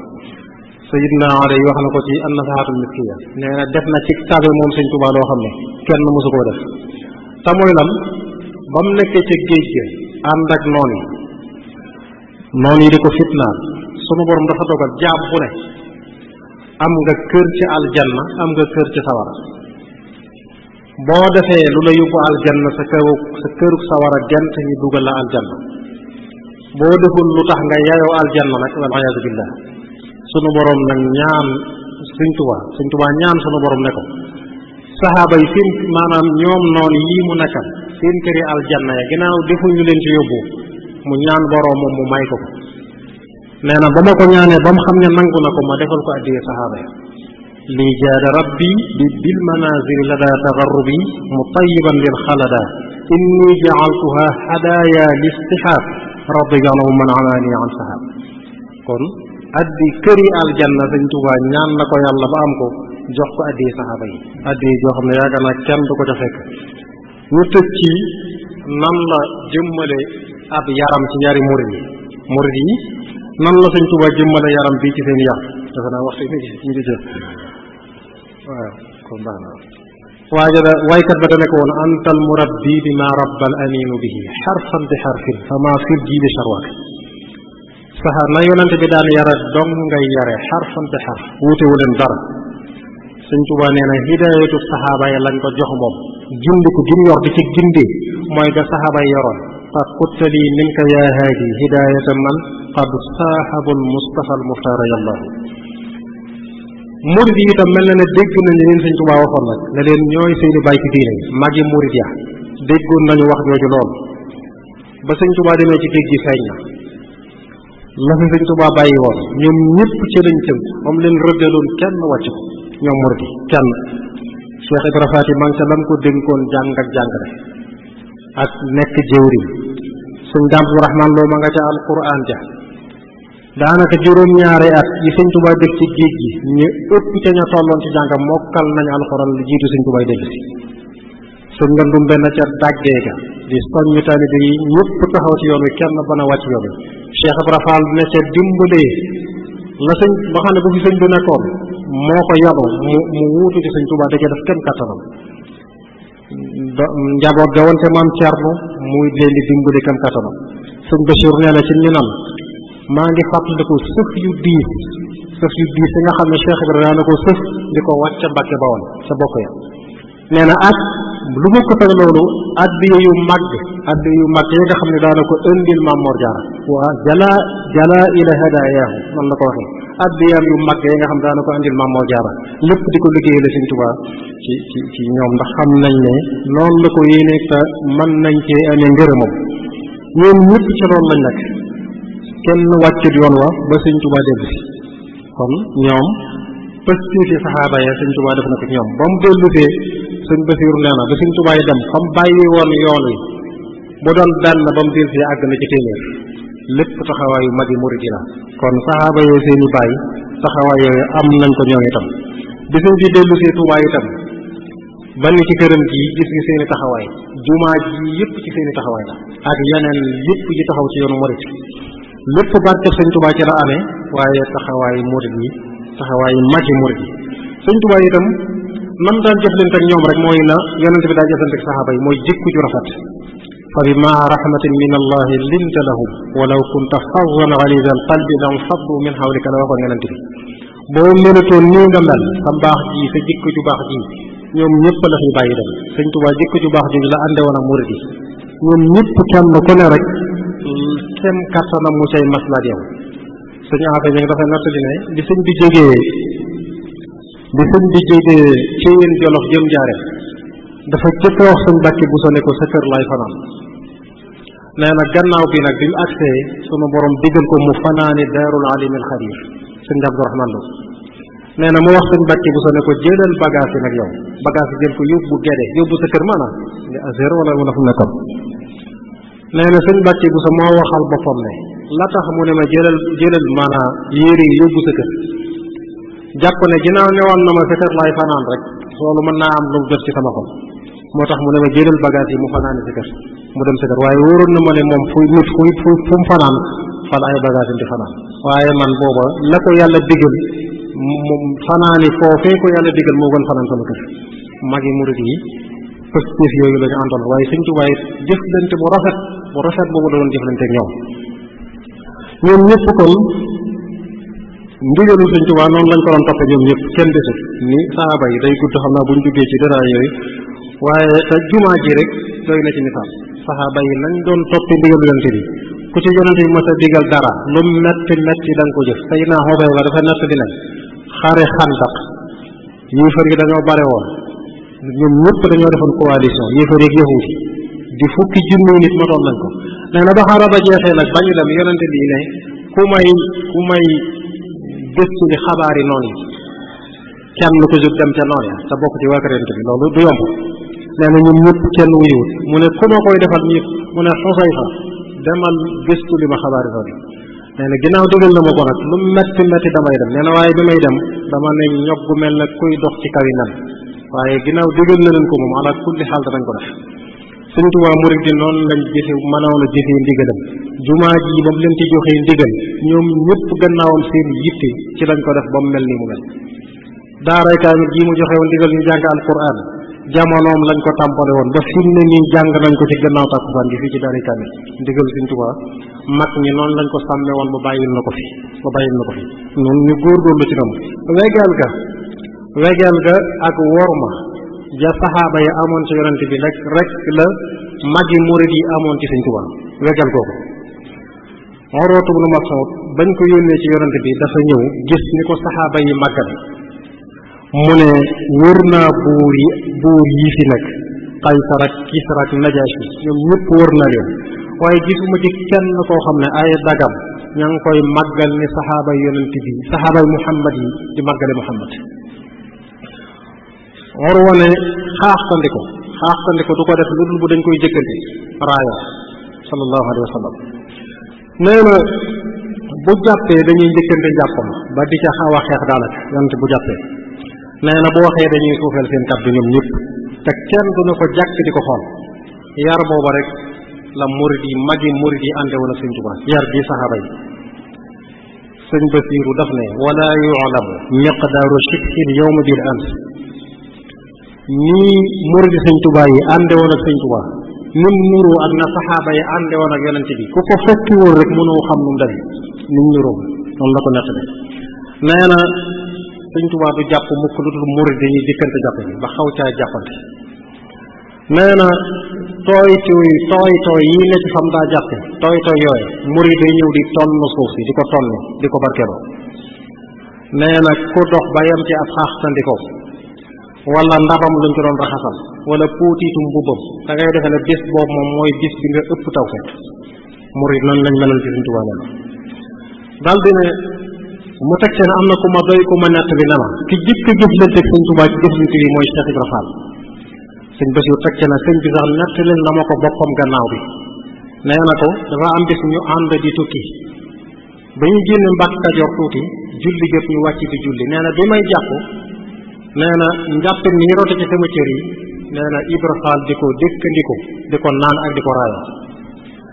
Sayyidina Ali wax na ko ci an-Nasihaatul Miskiya nee na def na ci tabe moom Sëñ Tuubaa loo xam ne kenn mosu koo def te mooy lan ba mu nekkee ca géej ga ànd ak noon yi di ko fitnaal sunu borom dafa dogal jaam bu ne am nga kër ci aljanna am nga kër ci sawara boo defee lu la yóbbu aljanna sa këruk sawara gent ñu dugal la aljanna boo deful lu tax nga yayoo aljanna nag wal iyaadu billah sunu borom nag ñaan Sëñ Tuubaa ñaan sunu borom ne ko saxaaba yi seen maanaam ñoom noonu yii mu nekkal seen këri aljanna ya ginnaaw defuñu leen ci yóbbu mu ñaan borom moom mu may ko nee na ba ma ko ñaanee ba mu xam ne nangu na ko ma defal ko addiyee saxaaba ya lii jaada rabbi bil manazili la daa tagarrubi mutayiban lil xalada inni jaaltuha hadaya listihab radiyallahu man amaani an sahab. kon addi këri aljanna sëñ Tuubaa ñaan na ko yàlla ba am ko jox ko addi saxaaba yi addi joo xam ne yaakaar naa kenn du ko ca fekk. ñu tëj ci nan la jëmmale ab yaram ci yari murid yi nan la sëñ Tuubaa jëmmale yaram bii ci seen yar dafa naa waxtu ñu ngi jël waaw kon baax na waykat ba dane ko woon antal murabbi bi ma rabbal aminu bihi xarfan bi xarfin fa ma fir ji bi sarwaak saxa na yonente bi daan yare dong ngay yare xarfan bi xarf wuutewu leen dara. sëñ Tuubaa nee na hidayatu saxaaba yi lañ ko jox moom gindi ko gim yor di ci gindee mooy ga saxaaba yi yoroon qad quttali minka yaa haadi hidayata man qad saaxabul mustafa al muxtaara yallahu. murid yi itam mel na ne dégg nañ leen sëñ Tuubaa waxoon nag ne leen ñooy seeni bàyyi ci diine magi murid ya déggoon nañu wax jooju lool ba sëñ Tuubaa demee ci géej gi feeñ na la fi sëñ Tuubaa bàyyi woon ñoom ñëpp ci lañ tënk moom leen rëddaloon kenn wàcc ko ñoom murid yi kenn. Cheikh Ibra Faati man ca lam ko dénkoon jàng ak jàngale ak nekk jëwriñ sëñ Daam Abdurahmaan Lo ma nga ca alquran ja daanaka juróom-ñaari at yi sëñ Tuubaa def ci géej gi ñu ëpp ca ña tolloon ci jàng mokkal nañu alxuraan lu jiitu sëñ Tuubaa dégg si sëñ Ngandum benn ca dàggee ga di soññu taalibe yi ñëpp taxaw ci yoon wi kenn bana wàcc yoon wi Cheikh Ibra Fall ne ca dimbalee la sëñ ba xam ne bu fi sëñ bi nekkoon moo ko yabo mu wuutu ci sëñ Tuubaa da cee def kenn kattanam njaboot ga woon te maam Cerno muy leen di dimbali kenn kattanam sëñ Bachir nee na ci minam maa ngi fàttaliku sëf yu diis yi nga xam ne Cheikh Ibrahima daana ko sëf di ko wàcc Mbàkke Bawol sa bokk ya nee na ak lu mu ko teg loolu addiya yu mag yi nga xam ne daana ko indil Maam Mor Jaara waa jala ila hadayaahu noonu la ko waxee addiyaam yu mag yi nga xam ne daana ko indil Maam Mor Jaara lépp di ko liggéeyal Sëñ Tuubaa ci ñoom ndax xam nañ ne noonu la ko yéene te mën nañ cee amee ngërëmam ñoom ñëpp ci loolu lañ nekk kenn wàccut yoon wa ba sëñ Tuubaa dellu si kon ñoom pëstéefi saxaaba ya sëñ Tuubaa def na ko ñoom ba mu dellusee sëñ Basiiru nee na ba sëñ Tuubaa yi dem xam bàyyi woon yoon wi bu doon benn ba mu dellusee àgg na ci téeméer lépp taxawaayu magi murid yi la kon saxaaba yooyu seen i bàyyi taxawaay yooyu am nañ ko ñoom itam bi sëñ bi dellusee Tuubaa itam ba ni ci këram ji gis nga seen i taxawaay jumaa ji yëpp ci seen i taxawaay la ak yeneen yëpp yi taxaw ci yoonu murid lépp barkeb sëñ Tuubaa ci la amee waaye taxawaayu murid yi taxawaayu magi murid yi sëñ Tuubaa itam nam daan jëflante ak ñoom rek mooy na yonente bi daa jëflante ak saxaaba yi mooy jikku ju rafet fa bi ma rahmatin min allahi linta lahum walaw kunta fazan ghalida al qalbi lam faddu min hawlika la waxoon yonente bi boo melatoon nii nga mel sa mbaax ji sa jikko ju baax ji ñoom ñëpp la fi bàyyi dem sëñ Tuubaa jikko ju baax ji la ànde woon ak murid yi ñoom ñëpp kenn ku ne rek kem kattanam mu cay maslaat yow sëñ Afe ñu ngi dafay nattali ne bi sëñ bi jógee ci yéen Jolof jëm Njaaréem dafa jëkk wax sëñ Mbàkke bu so ne ko sa kër laay fanaan nee na gannaaw bi nag bi mu agsee sunu borom digal ko mu fanaani daarul alimil xabiir sëñ Abdourahmane Lo nee na mu wax sëñ Mbàkke bu so ne ko jëlal bagage yi nag yow bagage yi jël ko yóbbu Gede yóbbu sa kër maanaam nga azéro wala fu mu nekkoon nee na sëñ Mbàkke bu sa moo waxal boppam ne la tax mu ne ma jëlal maanaam yére yi yóbbu sa kër jàpp ne ginnaaw ne woon na ma sa kër laay fanaan rek loolu mën naa am lu jot ci sama xol moo tax mu ne ma jëlal bagage yi mu fanaani sa kër mu dem sa kër waaye wóoroon na ma ne moom fu mu fanaan fan ay bagage di fanaan waaye man booba la ko yàlla digal moom fanaani foofee ko yàlla digal moo gën fanaan sama kër magi murid yi pëstéef yooyu la ñu àndoon waaye sëñ Tuubaa jëflante bu rafet boobu la doon jëflante ak ñoom ñëpp kon ndigalu sëñ Tuubaa noonu lañ ko doon toppe ñoom ñëpp kenn desul ni saaba yi day gudd xam naa buñ duggee ci dara yooyu waaye te jumaa ji rek doy na ci misaal saxaaba yi nañ doon toppe ndigalu yonente bi ku ci yonente bi mos a digal dara lu metti da nga ko jëf tey naa xoobee ba dafa nett di ne xare Xandaq yéefar yi dañoo bare woon ñoom ñëpp dañoo defoon coalition yéefar yeeg yahuud yi di fukki junni nit matoon nañ ko nee na ba xare ba jeexee nag bañu dem yonente bi ne ku may gëstu ni xabaari noonu yi kenn ku jóg dem ca noonu ya te bokk ci waa kër yonente bi loolu du yomb nee na ñun ñëpp kenn wuyuwut mu ne ku ma koy defal ñëpp mu ne Xusayfa demal gëstu li ma xabaari fa nee na ginnaaw digal na ma ko nag lu metti metti damay dem nee na waaye bi may dem dama ne ñog gu mel ne kuy dox ci kaw yi nan waaye ginnaaw digal na leen ko moom ala kulli xaal danañ ko def Sëñ Tuubaa murid di noonu lañ jëfe mënoon a jëfee ndigalam jumaa ji ba mu leen ci joxee ndigal ñoom ñëpp gannaawam seen yitte ci lañ ko def ba mu mel ni mu mel daaray kaamil ji mu joxe woon ndigal ñu jàng alquran jamonoom lañ ko tàmpale woon ba fi mu ne nii jàng nañ ko ci gannaaw tàkkusaan gi fii ci daaray kaamil ndigal Sëñ Tuubaa mag ñi noonu lañ ko sàmme woon ba bàyyil na ko fi noonu ñu góorgóorlu ci noonu wegeel ga ak worma ja saxaaba yi amoon ci yonent bi rek la magi murid yi amoon ci Sëñ Tuubaa wegeel kooku Urwatu bnu Mas'ud bañ ko yónnee ci yonent bi dafa ñëw gis ni ko saxaaba yi màggal mu ne wër naa buur yi fi nekk Qaysar ak Kisra ak Najaashi ñoom ñëpp wër na leen waaye gisuma ci kenn koo xam ne ay dagam ña ngi koy màggal ni saxaaba yi yonent bi saxaaba yi Muhammad yi di màggale Muhammad Urwa ne xaaxtandiko du ko def lu dul bu dañ koy jëkkante raaya sallallahu alayhi wa sallam nee na bu jàppee dañuy njëkkante jàppam ba di ca xaw a xeex daanaka yonent bu jàppee nee na bu waxee dañuy suufeel seen kàddu ñoom ñëpp te kenn du na ko jàkk di ko xool yar booba rek la murid yi magi murid yi ànde woon ak Sëñ Tuubaa yar bi saxaaba yi sëñ Basiiru daf ne wala yu'lamu miqdaaru shibhil yawma bil ams nii murid Sëñ Tuubaa yi ànde woon ak Sëñ Tuubaa nim nuroo ak na saxaaba yi ànde woon ak yonente bi ku ko fekki woon rek mënoo xam nu mu demee nim nuroo noonu la ko nettali nee na Sëñ Tuubaa du jàpp mukk lu dul murid dañuy dikkante jàpp bi ba xaw caa jàppante nee na tooy yi ne ci fam daa jàppe tooy yooye murid day ñëw di tonn suuf si di ko tonni di ko barkeloo nee na ku dox ba yem ci ab xaaxtandiko wala ndabam luñ ko doon raxasal wala puutiitu mbubbam da ngay defe ne bis boobu moom mooy bis bi nga ëpp taw fekk murid noonu lañ melal ci Sëñ Tuubaa ne daal di ne mu teg seen am na ku ma doy ku ma nett bi ne ma ki jëkk a jëflante ak Sëñ Tuubaa ci jëflante bi mooy Cheikh Ibra Fall sëñ Basiru teg na sëñ bi sax nett leen na ma ko boppam gannaaw bi nee na ko dafa am bis ñu ànd di tukki ba ñu génne Mbàkke Kajoor tuuti julli jot ñu wàcc di julli nee na bi may jàpp nee na njàppin ni rote ci sama cër yi nee na Ibra Fall di ko dëkkandiko di ko naan ak di ko raaya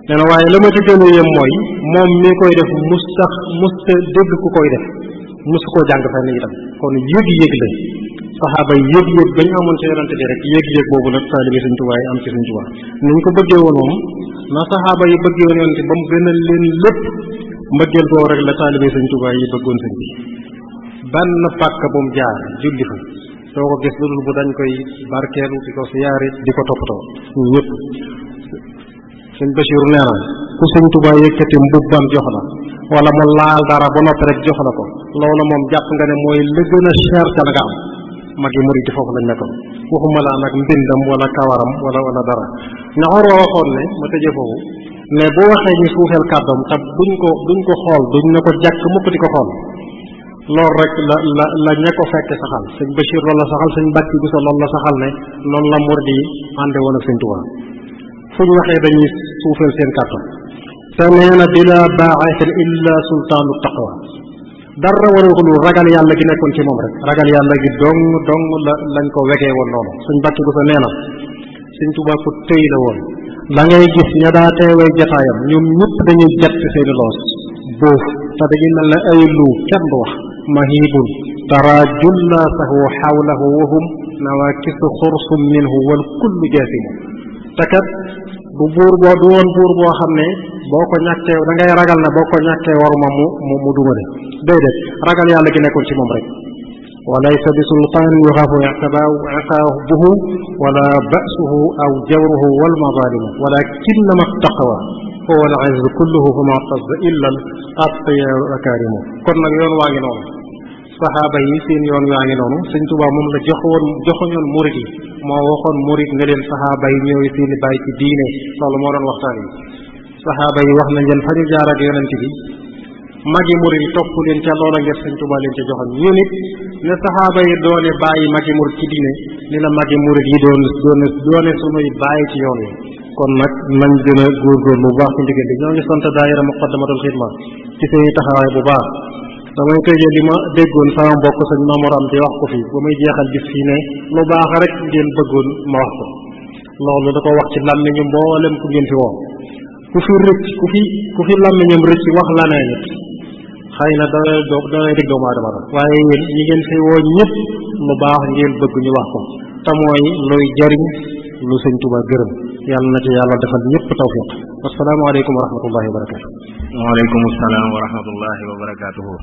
nee na waaye la ma ci gën a yem mooy moom mi koy def musta dégg ku koy def musu koo jàng fenn itam kon yëg-yëg la saxaaba yi yëg-yëg bañ amoon ci yonante bi rek yëg-yëg boobu nag taalibe Sëñ Tuubaa yi am ci Sëñ Tuubaa niñ ko bëggee woon moom na saxaaba yi bëggee woon yonante ba mu gënal leen lépp mbëggeel boobu rek la taalibe Sëñ Tuubaa yi bëggoon sëñ bi benn pàkk bu mu jaar julli fa doo ko gis lu dul bu dañ koy barkeelu di ko siyaari di ko toppatoo ñëpp sëñ Basiiru nee na ku Sëñ Tuubaa yëkkati mbubbam jox la wala mu laal dara ba noppi rek jox la ko loolu moom jàpp nga ne mooy la gën a cher ca la nga am magi murid di foofu lañ nekkoon waxuma la nag mbindam wala kawaram wala dara na Urwa waxoon ne ma tëjee foofu mais bu waxee ñu suufeel kàddoom te duñ ko xool duñ ne ko jàkk mukk di ko xool loolu rek la ña ko fekke saxal sëñ Bachir loolu la saxal sëñ Bàkki Buso loolu la saxal ne noonu la murid yi ànde woon ak Sëñ Tuubaa fu ñu waxee dañuy suufeel seen kàddu te nee na bila baaxeetin illa sultaanu taqwa dara waral ko lu ragal yàlla gi nekkoon ci moom rek ragal yàlla gi dong lañ ko wegee woon noonu sëñ Bàkki Buso nee na Sëñ Tuubaa ku tëy la woon la ngay gis ña daa teewee jataayam ñoom ñëpp dañuy jett seeni loos boof te dañuy mel ne ay lu kenn du wax mahibun tara jullaasahu xawlahu wahum nawaakisu xursum minhu wal kullu jaasimu te kat du woon buur boo xam ne boo ko ñàkkee da ngay ragal ne boo ko ñàkkee waruma mu dumale déedéet ragal yàlla gi nekkoon ci moom rek wa laysa bi sultaanin yuxaafu iqaabuhu wala ba'suhu aw jawruhu wal mazaalimu walakinnama taqwa huwa al izzu kulluhu fa ma tazza illa al atqiyaa akaarimu kon nag yoon waa ngi noonu saxaaba yi seen yoon waa ngi noonu Sëñ Tuubaa moom la joxoñoon murid yi moo waxoon murid ne leen saxaaba yi ñooy seeni bàyyi ci diine loolu moo doon waxtaan yi saxaaba yi wax nañ leen fa ñu jaar ak yonent bi magi murid yi topp leen ca loola ngir Sëñ Tuubaa leen ca joxoñ ñu nit ne saxaaba yi doone bàyyi magi murid ci diine ni la magi murid yi doone sunuy bàyyi ci yoon wi kon nag nañ gën a góorgóorlu bu baax ci ndigal bi ñoo ngi sant daayira Muqaddamatul Xidma ci seen taxawaay bu baax damay tëjee li ma déggoon sama mbokk sëñ Mamour am di wax ko fi ba muy jeexal bis fii ne lu baax rek ngeen bëggoon ma wax ko loolu da ko wax ci làmmiñu mboolem ku ngeen fi woo ku fi rëcc ku fi làmmiñam rëcc wax la nee nit xëy na danay dégg doomu aadama la waaye yéen ñi ngeen fi woo ñëpp lu baax ngeen bëgg ñu wax ko te mooy luy jariñ lu sëñ Tuubaa gërëm yàlla na ci yàlla defal ñëpp tawfiq asalaamaaleykum wa rahmatullahi wa barakatu
waaleykum salaam wa rahmatullahi wa barakatuhu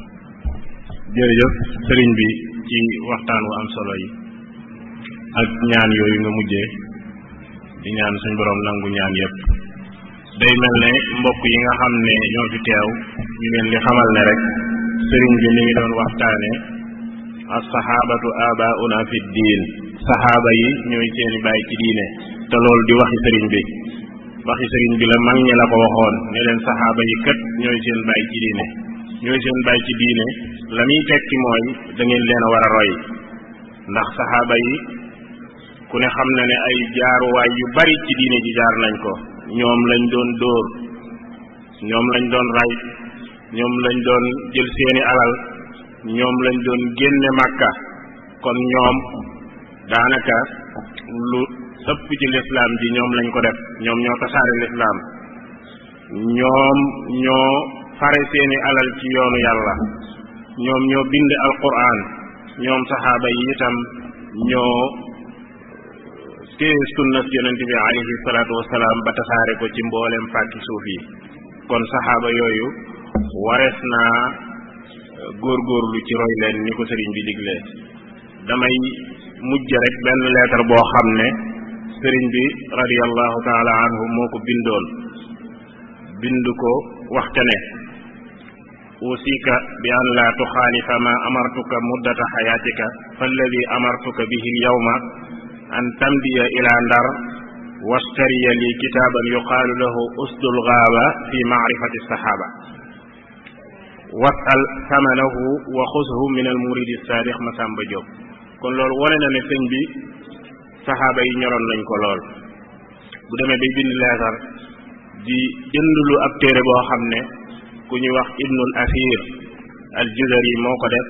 jërëjëf sëriñ bi ci waxtaan wu am solo yi ak ñaan yooyu nga mujjee di ñaan suñ boroom nangu ñaan yépp day mel ne mbokk yi nga xam ne ñoo fi teew ñu leen di xamal ne rek sëriñ bi mi ngi doon waxtaane as-sahabatu abauna fi diin saxaaba yi ñooy seeni bàyyi ci diine te loolu di waxi sëriñ bi la mag ñi la ko waxoon ne leen saxaaba yi kat ñooy seen bàyyi ci diine la muy tekki mooy da ngeen leen a war a roy ndax saxaaba yi ku ne xam na ne ay jaaruwaay yu bari ci diine ji jaar nañ ko ñoom lañ doon dóor ñoom lañ doon ray ñoom lañ doon jël seeni alal ñoom lañ doon génne màkka kon ñoom daanaka lu ëpp ci lislaam ji ñoom lañ ko def ñoom ñoo tasaare lislaam ñoom ñoo fare seeni alal ci yoonu yàlla ñoom ñoo bind alquran ñoom saxaaba yi itam ñoo téye sunna yonent bi alayhi salaatu wasalaam ba tasaare ko ci mboolem fàkki suuf yi kon saxaaba yooyu warees naa góorgóorlu ci roy leen ni ko sëriñ bi diglee damay mujj rek benn leetar boo xam ne sëriñ bi radiyallahu taala anhu moo ko bindoon bind ko waxte ne usika bi an la tuxaalifa ma amartuka muddata xayaatika falladi amartuka bihi lyawma an tamdiya ila ndar wastariya li kitaaban yuqaalu lahu usdul gaaba fi maarifati saxaaba wasal samanahu wa xushu min al muridi saadix Masamba Diop kon loolu wane na ne sëñ bi saxaaba yi ñoroon nañ ko lool bu demee bay bind leetar di jëndlu ab téere boo xam ne ku ñuy wax ibnul asir al juzari moo ko def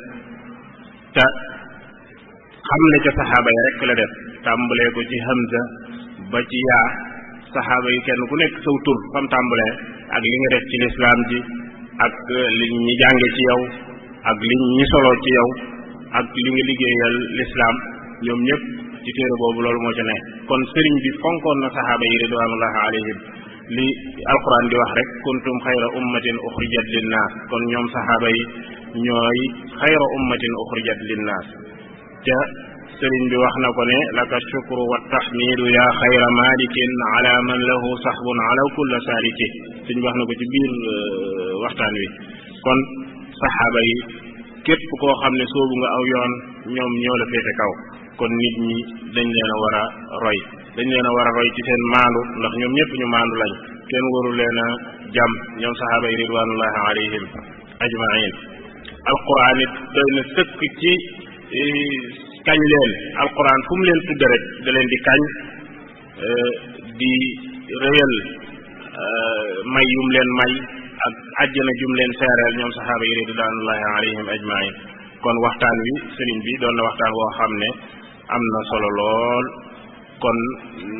te xam ne ca saxaaba yi rekk la def tàmbalee ko ci hamza ba ci yaa saxaaba yi kenn ku nekk saw tur fam tàmbalee ak li nga def ci lislaam ji ak li ñi jànge ci yow ak li ñi solo ci yow ak li nga liggéeyal lislaam ñoom ñëpp ci téere boobu loolu moo ca ne kon sëriñ bi fonkoon na saxaaba yi ridwanullahi alayhim li alquran di wax rek kuntum xayra ummatin uxrijat linnaas kon ñoom saxaaba yi ñooy xayra ummatin uxrijat linnaas ca sëriñ bi wax na ko ne laka shukru wa tahmidu ya xayra malikin ala man lahu saxbun ala kulla saliki sëriñ bi wax na ko ci biir waxtaan wi kon saxaaba yi képp koo xam ne soobu nga aw yoon ñoom ñoo la féete kaw kon nit ñi dañ leen a war a roy ci seen maandu ndax ñoom ñëpp ñu maandu lañ kenn waru leen a jàm ñoom saxaaba yi ridwanullahi alayhim ajmain alquran it doy na sëkk ci kañ leen alquran fu mu leen tudde rek da leen di kañ di réyal may yum leen may ak àjjana jum leen seereel ñoom saxaaba yi ridwanullahi alayhim ajmain kon waxtaan wi sëriñ bi doon na waxtaan woo xam ne am na solo lool kon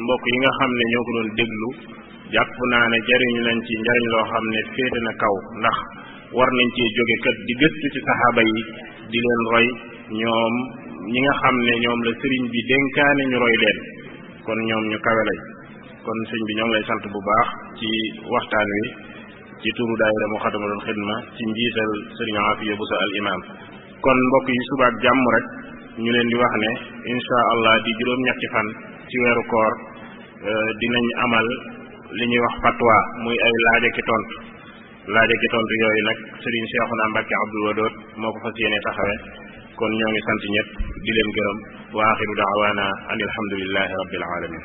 mbokk yi nga xam ne ñoo ko doon déglu jàpp naa ne jariñu nañ ci njariñ loo xam ne féete na kaw ndax war nañ cee jóge kat di gëstu ci saxaaba yi di leen roy ñoom ñi nga xam ne ñoom la sëriñ bi dénkaane ñu roy leen kon ñoom ñu kawe lañ kon sëñ bi ñoo ngi lay sant bu baax ci waxtaan wi ci turu daayira Muxaddamatul Xidma ci njiital sëriñ Afiya Buso al imam kon mbokk yi subaak jàmm rek ñu leen di wax ne insha allah di juróom-ñetti fan ci weeru koor dinañ amal li ñuy wax fatwa muy ay laaja ki tontu yooyu nag Serigne Cheikhouna Mbacké Abdoul Wadoud moo ko fas yéene taxawe kon ñoo ngi sant ñëpp di leen gërëm wa axiru daawaana an alhamdulillahi rabbil alamin